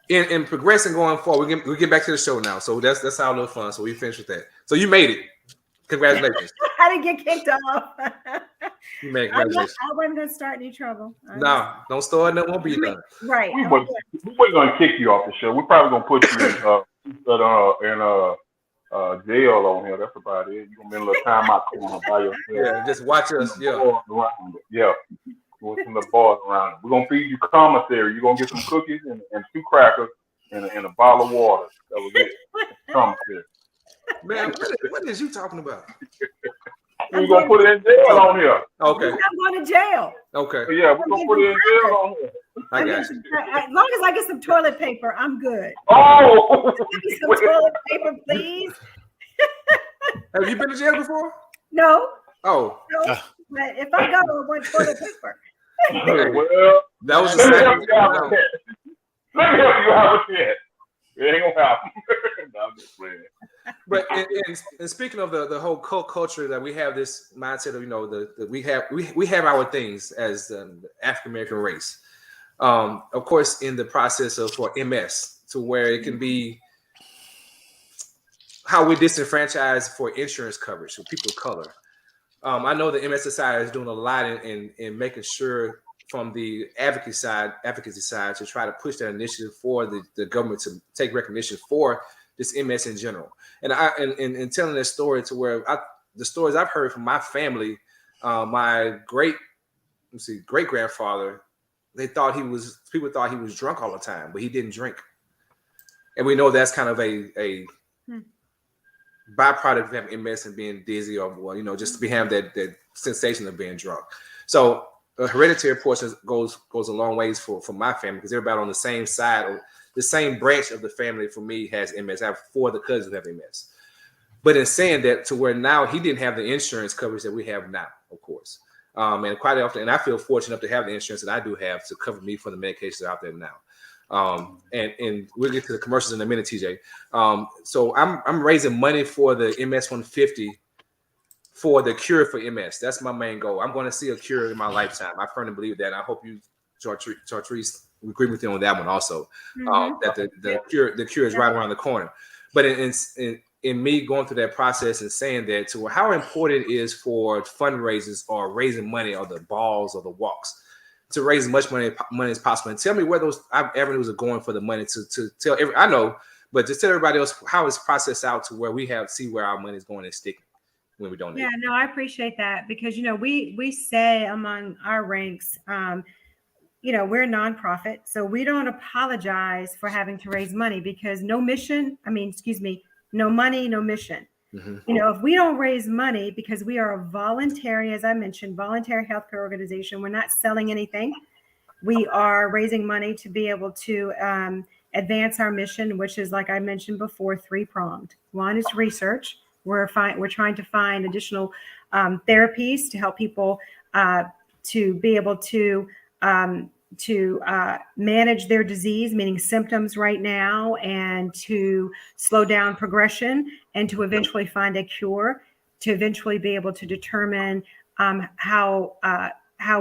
In progressing going forward, we get back to the show now. So that's our little fun. So we finished with that. So you made it. Congratulations. I didn't get kicked off. You made congratulations. I wasn't gonna start any trouble. No, don't start. That won't be done. Right. We weren't gonna kick you off the show. We're probably gonna put you in jail on here. That's about it. You're gonna be in a little time out corner by yourself. Yeah, just watch us. Yeah. With some of the bars around it. We're gonna feed you commissary. You're gonna get some cookies and 2 crackers and a bottle of water. That was it. Commissary. Man, what is you talking about? We're gonna put it in jail on here. Okay. I'm going to jail. Okay. Yeah, we're gonna put it in jail on here. I got you. As long as I get some toilet paper, I'm good. Oh, some toilet paper, please. Have you been to jail before? No. Oh. No. But if I go, I want toilet paper. Well, that was let me help you out with that. It ain't gonna happen. No, I'm just playing. But and speaking of the whole cult culture, that we have this mindset of, you know, we have our things as the African American race. Of course, in the process of for MS, to where it can be how we disenfranchise for insurance coverage for people of color. I know the MS Society is doing a lot in making sure from the advocacy side to try to push that initiative for the government to take recognition for this MS in general. And telling that story to where the stories I've heard from my family, my great grandfather, people thought he was drunk all the time, but he didn't drink. And we know that's kind of a byproduct of having MS and being dizzy, or, well, you know, just to have that sensation of being drunk. So a hereditary portion goes a long ways for my family, because everybody on the same side or the same branch of the family for me has MS. I have 4 of the cousins who have MS. But in saying that, to where now he didn't have the insurance coverage that we have now, of course. And quite often, and I feel fortunate enough to have the insurance that I do have to cover me for the medications out there now. And we'll get to the commercials in a minute, TJ. So I'm raising money for the MS 150 for the cure for MS. That's my main goal. I'm going to see a cure in my lifetime. I firmly believe that. And I hope you, Chartese, agree with you on that one also. That the cure is right around the corner. But in me going through that process and saying that, to how important it is for fundraisers or raising money or the balls or the walks to raise as much money as possible, and tell me where those avenues are going for the money to tell I know, but just tell everybody else how it's processed out to where we see where our money is going and sticking when we donate. Yeah, no, I appreciate that, because, you know, we say among our ranks, you know, we're a nonprofit, so we don't apologize for having to raise money, because no money, no mission. You know, if we don't raise money, because we are a voluntary, as I mentioned, voluntary healthcare organization, we're not selling anything. We are raising money to be able to advance our mission, which is, like I mentioned before, 3-pronged. One is research. We're trying to find additional therapies to help people to be able to manage their disease, meaning symptoms right now, and to slow down progression, and to eventually find a cure, to eventually be able to determine how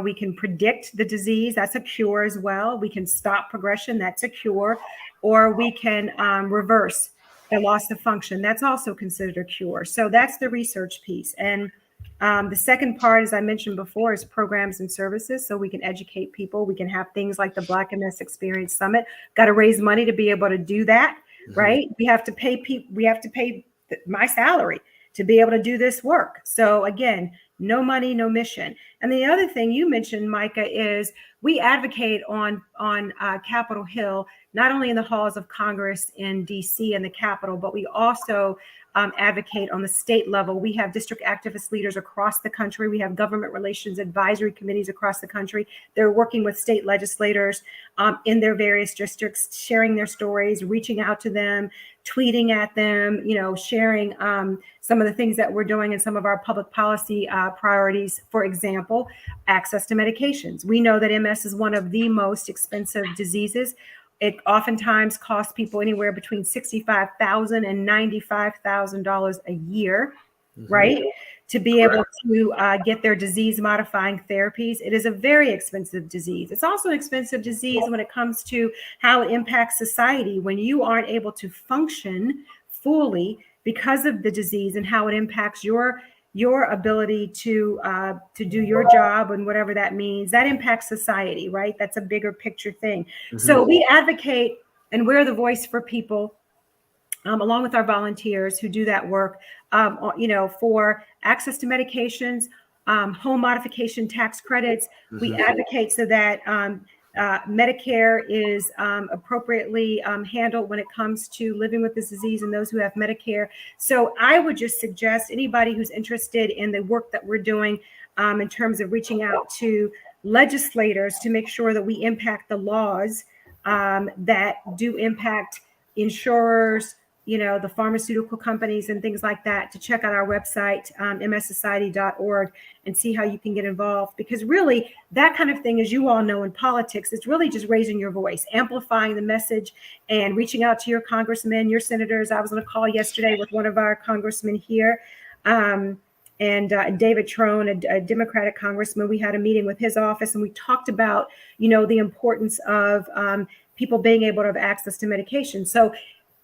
we can predict the disease. That's a cure as well. We can stop progression. That's a cure. Or we can reverse the loss of function. That's also considered a cure. So that's the research piece. And the second part, as I mentioned before, is programs and services. So we can educate people. We can have things like the Black MS Experience Summit. Got to raise money to be able to do that, right? We have to pay people. We have to pay my salary to be able to do this work. So again, no money, no mission. And the other thing you mentioned, Micah, is we advocate on Capitol Hill, not only in the halls of Congress in DC and the Capitol, but we also advocate on the state level. We have district activist leaders across the country. We have government relations advisory committees across the country. They're working with state legislators in their various districts, sharing their stories, reaching out to them, tweeting at them, you know, sharing some of the things that we're doing and some of our public policy priorities. For example, access to medications. We know that MS is one of the most expensive diseases. It oftentimes costs people anywhere between $65,000 and $95,000 a year, right? To be able to get their disease-modifying therapies. It is a very expensive disease. It's also an expensive disease when it comes to how it impacts society, when you aren't able to function fully because of the disease, and how it impacts your ability to do your job, and whatever that means. That impacts society, right? That's a bigger picture thing. So we advocate, and we're the voice for people, along with our volunteers who do that work, you know, for access to medications, home modification tax credits. We advocate so that Medicare is appropriately handled when it comes to living with this disease and those who have Medicare. So I would just suggest anybody who's interested in the work that we're doing in terms of reaching out to legislators to make sure that we impact the laws that do impact insurers, the pharmaceutical companies and things like that, to check out our website, mssociety.org, and see how you can get involved. Because really, that kind of thing, as you all know in politics, it's really just raising your voice, amplifying the message, and reaching out to your congressmen, your senators. I was on a call yesterday with one of our congressmen here, and David Trone, a Democratic congressman. We had a meeting with his office, and we talked about, the importance of people being able to have access to medication. So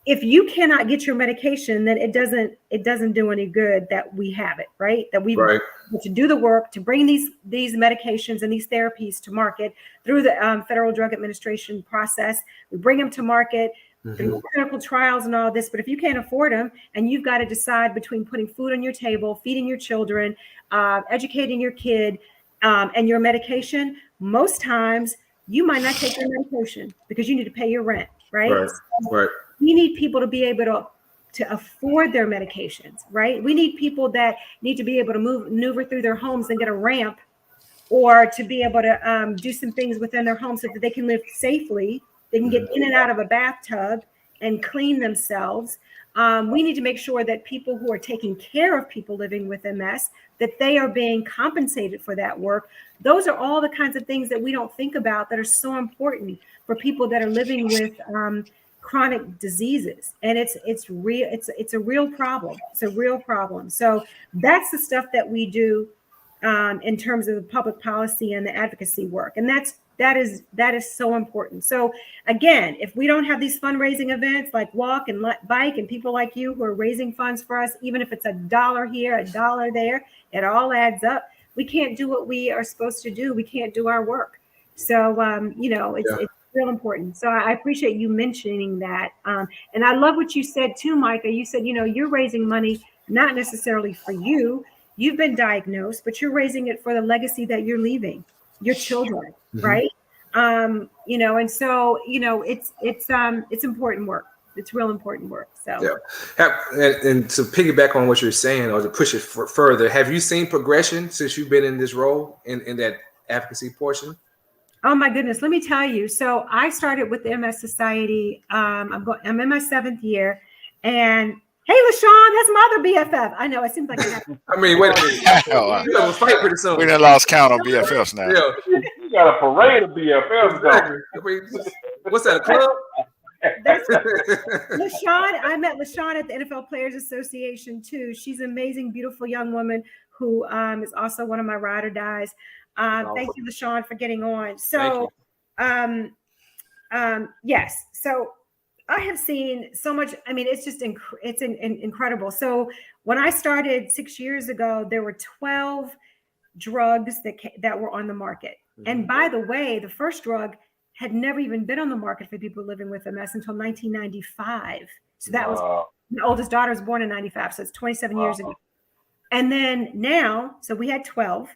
if you cannot get your medication, then it doesn't do any good that we have it, right? That we to do the work to bring these medications and these therapies to market through the Federal Drug Administration process. We bring them to market through clinical trials and all this. But if you can't afford them, and you've got to decide between putting food on your table, feeding your children, educating your kid, and your medication, most times you might not take your medication because you need to pay your rent, right? Right. We need people to be able to afford their medications, right? We need people that need to be able to maneuver through their homes and get a ramp, or to be able to do some things within their homes so that they can live safely. They can get in and out of a bathtub and clean themselves. We need to make sure that people who are taking care of people living with MS, that they are being compensated for that work. Those are all the kinds of things that we don't think about that are so important for people that are living with chronic diseases. And it's real. It's a real problem. It's a real problem. So that's the stuff that we do in terms of the public policy and the advocacy work. And that is so important. So again, if we don't have these fundraising events like Walk and Bike, and people like you who are raising funds for us, even if it's $1 here, $1 there, it all adds up. We can't do what we are supposed to do. We can't do our work. So, it's real important. So I appreciate you mentioning that. And I love what you said too, Micah. You said, you're raising money, not necessarily for you. You've been diagnosed, but you're raising it for the legacy that you're leaving, your children, right? And so, it's important work. It's real important work. So, and to piggyback on what you're saying, or to push it further, have you seen progression since you've been in this role in that advocacy portion? Oh my goodness, let me tell you. So I started with the MS Society. I'm in my 7th year, and hey, LaShawn, that's my other BFF. I know it seems like I mean, wait a minute. You have a fight pretty soon. We done lost count on BFFs now. Yeah. You got a parade of BFFs going. I mean, what's that, a club? LaShawn, I met LaShawn at the NFL Players Association too. She's an amazing, beautiful young woman who is also one of my ride or dies. Thank you, LaShawn, for getting on. So, yes. So I have seen so much. I mean, it's just incredible. So when I started 6 years ago, there were 12 drugs that were on the market. And by the way, the first drug had never even been on the market for people living with MS until 1995. So that was my oldest daughter was born in 95. So it's 27 years ago. And then now, so we had 12.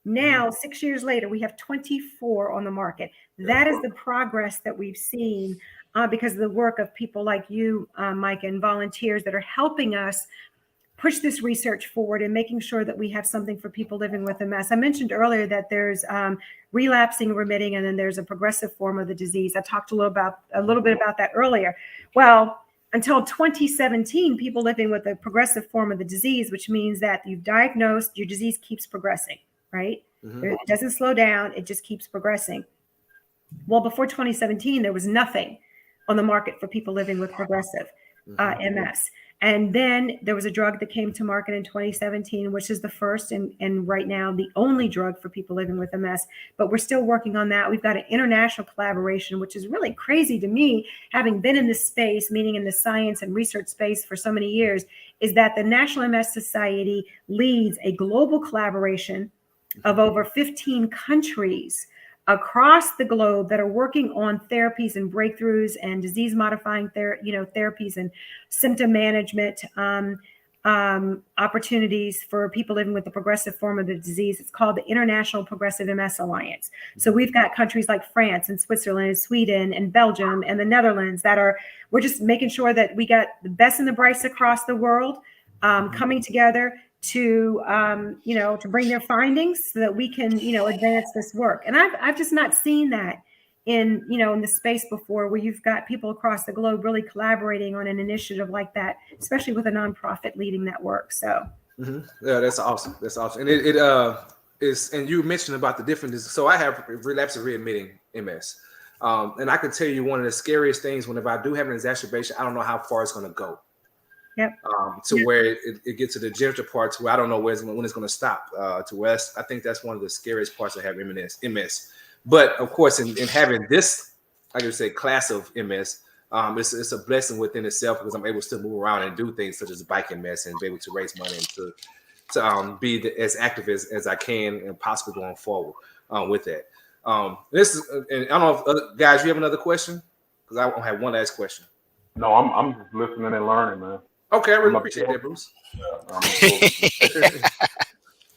Now, 6 years later, we have 24 on the market. That is the progress that we've seen because of the work of people like you, Mike, and volunteers that are helping us push this research forward and making sure that we have something for people living with MS. I mentioned earlier that there's relapsing, remitting, and then there's a progressive form of the disease. I talked a little bit about that earlier. Well, until 2017, people living with a progressive form of the disease, which means that you've diagnosed, your disease keeps progressing. Right? It doesn't slow down. It just keeps progressing. Well, before 2017, there was nothing on the market for people living with progressive MS. And then there was a drug that came to market in 2017, which is the first and right now the only drug for people living with MS. But we're still working on that. We've got an international collaboration, which is really crazy to me, having been in this space, meaning in the science and research space for so many years, is that the National MS Society leads a global collaboration of over 15 countries across the globe that are working on therapies and breakthroughs and disease-modifying therapies and symptom management opportunities for people living with the progressive form of the disease. It's called the International Progressive MS Alliance. So we've got countries like France and Switzerland and Sweden and Belgium and the Netherlands we're just making sure that we got the best and the brightest across the world coming together to bring their findings so that we can advance this work. And I've just not seen that in the space before, where you've got people across the globe really collaborating on an initiative like that, especially with a nonprofit leading that work. So yeah, that's awesome. That's awesome. And it is, and you mentioned about the differences. So I have relapse and readmitting MS. And I can tell you one of the scariest things, whenever I do have an exacerbation, I don't know how far it's going to go. Yep. Where it gets to the degenerative part, to where I don't know when it's going to stop. To where I think that's one of the scariest parts of having MS. But of course, in having this, I can say, class of MS, it's a blessing within itself, because I'm able to still move around and do things such as bike MS and be able to raise money and to be as active as I can and possibly going forward with that. This is, and I don't know if guys, you have another question? Because I have one last question. No, I'm just listening and learning, man. Okay, I really appreciate that, Bruce.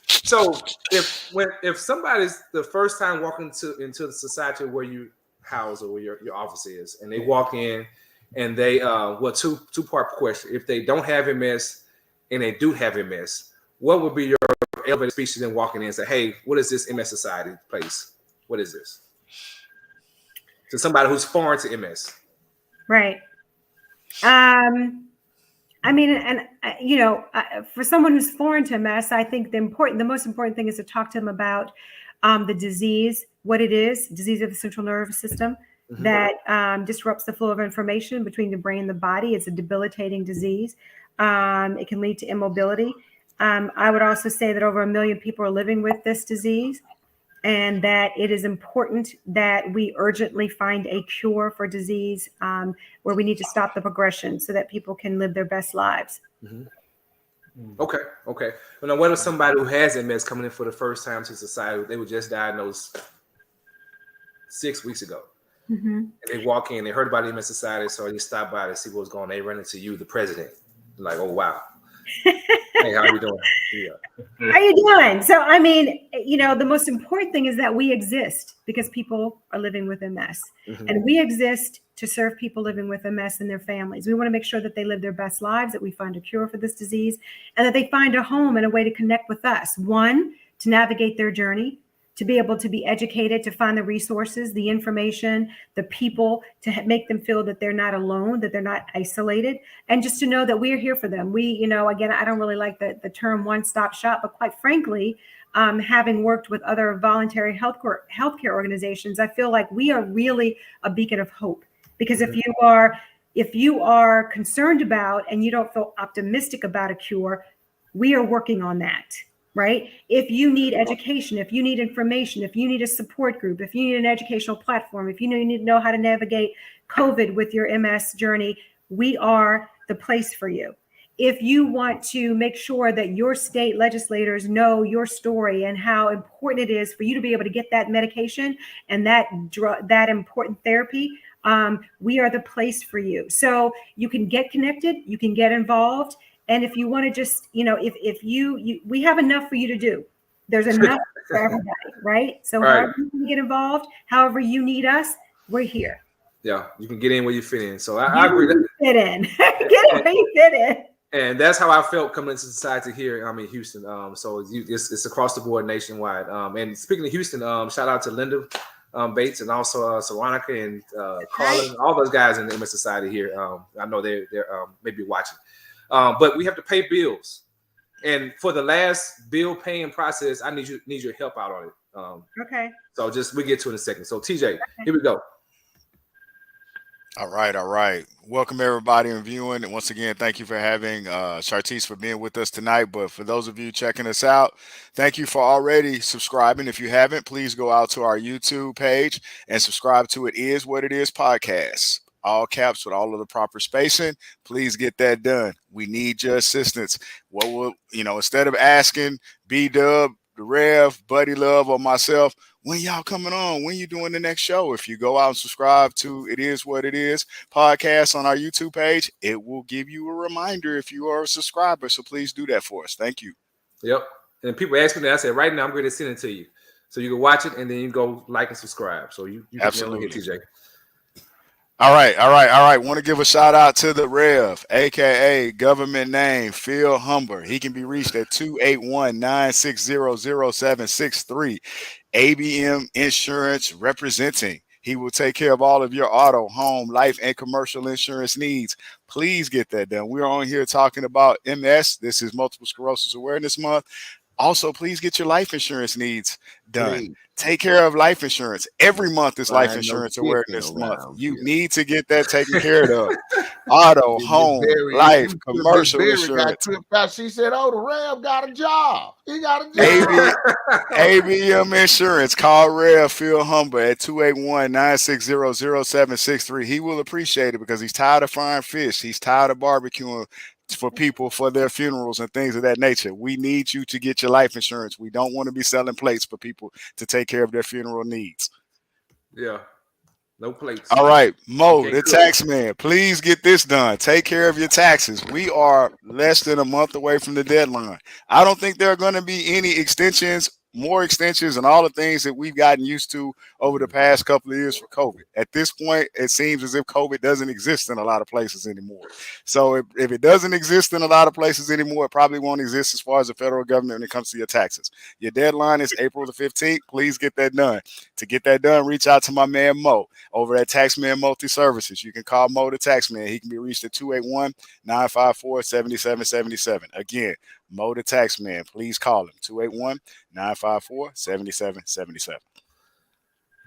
So if somebody's the first time walking into the society where you house or where your office is, and they walk in and they two-part question. If they don't have MS and they do have MS, what would be your elevator speech to them walking in and say, hey, what is this MS Society place? What is this? To somebody who's foreign to MS. Right. I mean, and for someone who's foreign to MS, I think the most important thing is to talk to them about the disease, what it is, disease of the central nervous system that disrupts the flow of information between the brain and the body. It's a debilitating disease. It can lead to immobility. I would also say that over 1 million people are living with this disease, and that it is important that we urgently find a cure for disease, where we need to stop the progression so that people can live their best lives. Okay. Well, now what if somebody who has MS coming in for the first time to society, they were just diagnosed 6 weeks ago, and they walk in, they heard about the MS Society, so they stop by to see what's going on. They run into you, the president, like, oh wow. Hey, how are you doing? Yeah. How you doing? So, I mean, the most important thing is that we exist because people are living with MS, and we exist to serve people living with MS and their families. We want to make sure that they live their best lives, that we find a cure for this disease, and that they find a home and a way to connect with us. One, to navigate their journey, to be able to be educated, to find the resources, the information, the people, to make them feel that they're not alone, that they're not isolated, and just to know that we're here for them. We, again, I don't really like the term one-stop shop, but quite frankly, having worked with other voluntary healthcare organizations, I feel like we are really a beacon of hope. Because if you are concerned about and you don't feel optimistic about a cure, we are working on that. Right? If you need education, if you need information, if you need a support group, if you need an educational platform, if you need to know how to navigate COVID with your MS journey, we are the place for you. If you want to make sure that your state legislators know your story and how important it is for you to be able to get that medication and that important therapy, we are the place for you. So you can get connected, you can get involved. And if you want to just, if we have enough for you to do. There's enough for everybody, right? So however you can get involved, however you need us, we're here. Yeah, you can get in where you fit in. So I agree. Fit in. Get in where you fit in. And that's how I felt coming into society here. I'm in Houston. So it's across the board nationwide. And speaking of Houston, shout out to Linda Bates and also Saronica and Carlin, all those guys in the MS Society here. I know they're maybe watching. But we have to pay bills, and for the last bill paying process, I need your help out on it. Okay. So we get to it in a second. So TJ, here we go. All right. Welcome everybody and viewing. And once again, thank you for having Chartese for being with us tonight. But for those of you checking us out, thank you for already subscribing. If you haven't, please go out to our YouTube page and subscribe to It Is What It Is podcast. All caps with all of the proper spacing. Please get that done. We need your assistance. What will, instead of asking B-Dub, the Rev, Buddy Love, or myself, when y'all coming on, when you doing the next show, if you go out and subscribe to It Is What It Is podcast on our YouTube page, it will give you a reminder if you are a subscriber. So please do that for us. Thank you. Yep. And people ask me that. I said, right now, I'm going to send it to you. So you can watch it and then you go like and subscribe. So you can absolutely get TJ. All right. Want to give a shout out to the Rev, aka government name Phil Humber. He can be reached at 281-960-0763. ABM Insurance representing. He will take care of all of your auto, home, life, and commercial insurance needs. Please get that done. We're on here talking about MS. This is Multiple Sclerosis Awareness Month. Also, please get your life insurance needs done. Please. Take care of life insurance. Every month is Life Find no Insurance chicken Awareness Month. around You here. need to get that taken care of. Auto, home, life, commercial Berry insurance. got tripped out. She said, "Oh, the Ram got a job. He got a job." ABM Insurance. Call Rev Phil Humber at 281-960-0763. He will appreciate it because he's tired of frying fish. He's tired of barbecuing for people for their funerals and things of that nature. We need you to get your life insurance. We don't want to be selling plates for people to take care of their funeral needs. Yeah. No plates. All right, Mo, Okay, the good. tax man, please get this done. Take care of your taxes. We are less than a month away from the deadline. I don't think there are going to be any extensions, more extensions, and all the things that we've gotten used to over the past couple of years for COVID. At this point, it seems as if COVID doesn't exist in a lot of places anymore. So if it doesn't exist in a lot of places anymore, it probably won't exist as far as the federal government when it comes to your taxes. Your deadline is April the 15th. Please get that done. To get that done, reach out to my man Mo over at Taxman Multi Services. You can call Mo the Taxman. He can be reached at 281-954-7777. Again, Mo the Taxman. Please call him 281-954-7777.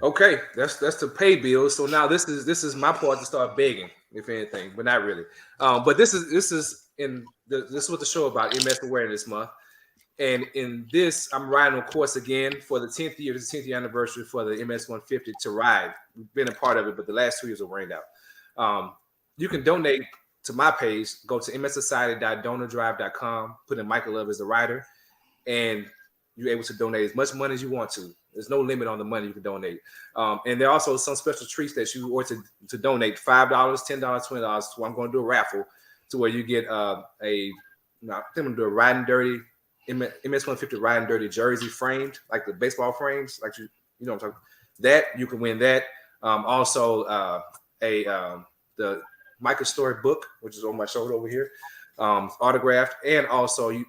Okay, that's the pay bill. So now this is my part to start begging, if anything, but not really. But this is what the show about, MS Awareness Month. And in this, I'm riding on course again for the 10th year. This is the 10th year anniversary for the MS 150 to ride. We've been a part of it, but the last 2 years are rained out. You can donate to my page. Go to mssociety.donordrive.com. Put in Michael Love as the rider, and you're able to donate as much money as you want to. There's no limit on the money you can donate. And there are also some special treats that you or to donate $5, $10, $20. So I'm going to do a raffle to where you get I think I'm going to do a Riding Dirty MS 150 Riding Dirty jersey framed, like the baseball frames, like you know what I'm talking. That you can win that. Also the Micah Story book, which is on my shoulder over here, autographed, and also a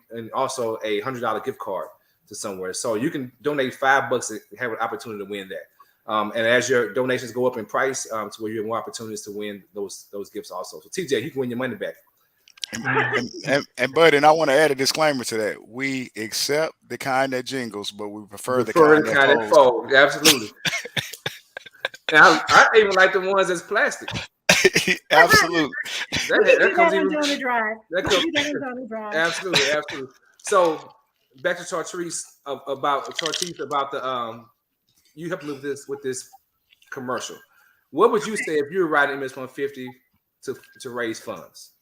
$100 gift card to somewhere. So you can donate $5 and have an opportunity to win that. And as your donations go up in price, to where you have more opportunities to win those gifts also. So TJ, you can win your money back. And Bud, and I want to add a disclaimer to that. We accept the kind that jingles, but we prefer the kind that folds. Absolutely. And I even like the ones that's plastic. Absolutely. That comes even on the drive. Absolutely. So back to Chartese about the you helped me with this commercial. What would you say if you were riding MS 150 to raise funds?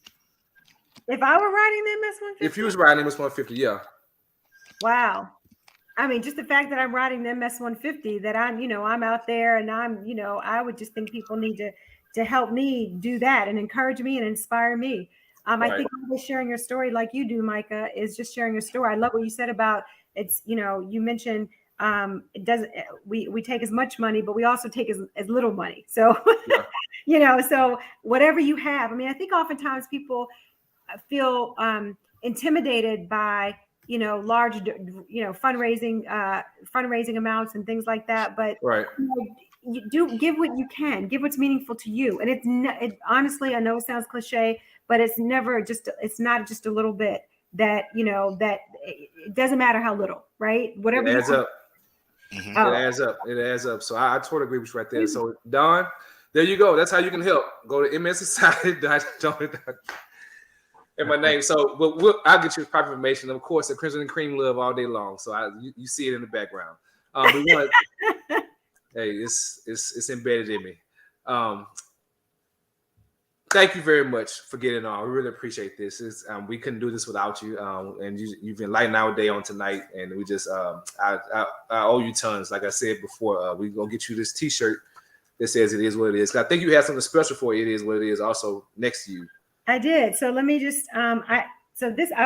If I were riding the MS 150? If you was riding MS 150, yeah. Wow. I mean, just the fact that I'm riding the MS 150, that I'm out there, and I would just think people need to help me do that and encourage me and inspire me. Right. I think always sharing your story like you do, Micah, is just sharing your story. I love what you said about it's, you mentioned it doesn't, we take as much money, but we also take as little money. So, yeah. So whatever you have, I mean, I think oftentimes people feel intimidated by, large, fundraising amounts and things like that. But right. You do give what you can, give what's meaningful to you. And it honestly, I know it sounds cliche, but it's not just a little bit that, that it doesn't matter how little, right? Whatever it adds up. Mm-hmm. It adds up. So I totally agree with you right there. So Don, there you go. That's how you can help. Go to mssociety.donor.com. And my name. So I'll get you proper information. Of course, the Crimson and Cream love all day long. So you see it in the background. Hey, it's embedded in me. Thank you very much for getting on. We really appreciate this. We couldn't do this without you. And you've enlightened our day on tonight. And we just I owe you tons. Like I said before, we're gonna get you this T-shirt that says "It Is What It Is." I think you have something special for "It Is What It Is" also next to you. I did. So let me just I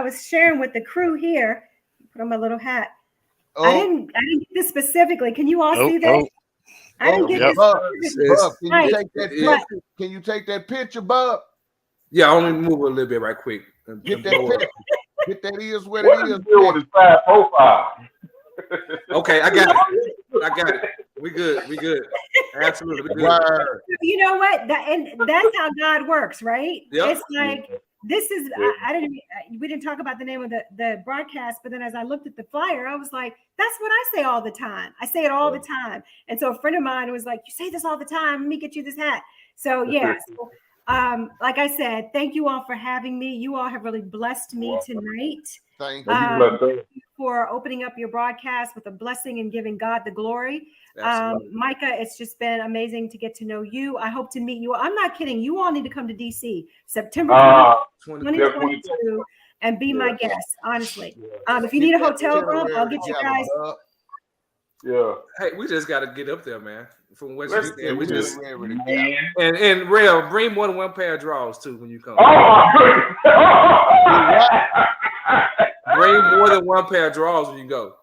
was sharing with the crew here. Put on my little hat. I didn't get this specifically. Can you all see that? I didn't get this. Bub, can you take that picture, Bub? Yeah, I only move a little bit right quick. Get that picture. Get that is what it is. With his side profile. Okay, I got it. We good. Absolutely. Word. You know what? And that's how God works, right? Yep. It's like this is. We didn't talk about the name of the broadcast, but then as I looked at the flyer, I was like, that's what I say all the time. I say it all the time. And so a friend of mine was like, you say this all the time. Let me get you this hat. So yeah. So, like I said, thank you all for having me. You all have really blessed me tonight. Thank you. For opening up your broadcast with a blessing and giving God the glory. Micah, it's just been amazing to get to know you. I hope to meet you. I'm not kidding. You all need to come to DC September 2022 and be my guest, honestly. If you need a hotel room, I'll get you guys. Yeah. Hey, we just got to get up there, man. From what you said, we just man. and Rail, bring more than one pair of drawers too when you come. Bring more than one pair of drawers when you go.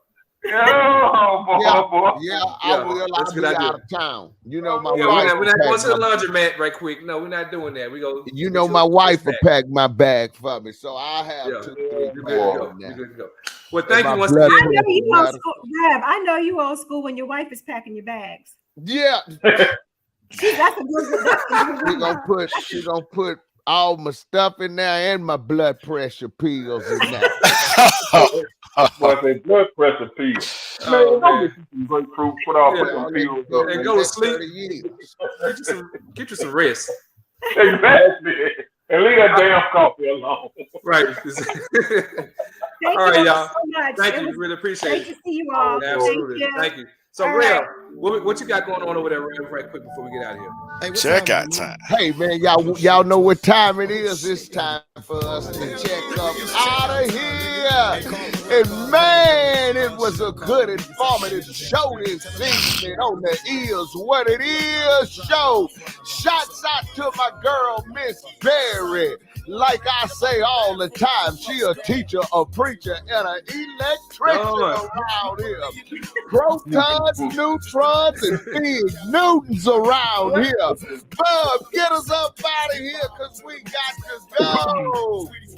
I will. I'll be out of town. You know my wife. We're not going to the laundromat right quick. No, we're not doing that. We go. You know my wife will pack my bag for me, so I have 2, 3 bags now. Well, thank you once again. I know you old school, Reb. I know you old school when your wife is packing your bags. Yeah. That's a good one. She gonna put all my stuff in there and my blood pressure pills in there. But they blood pressure pills. Man, don't get you some grapefruit. Put some pills up. And go to sleep. Get you some rest. Exactly. And leave that damn coffee alone. Right. Thank all right, you y'all. So much. Thank you. Really appreciate it. Great to see you all. Absolutely. Thank you. So, all Real, right. what you got going on over there right quick before we get out of here? Hey, checkout time. Hey, man, y'all know what time it is. It's time for us to check up out of here. And, man, it was a good, informative show this evening on the Is What It Is show. Shouts out to my girl, Miss Berry. Like I say all the time, she a teacher, a preacher, and an electrician around here. Protons, neutrons, and big newtons around here. Bub, get us up out of here because we got to go.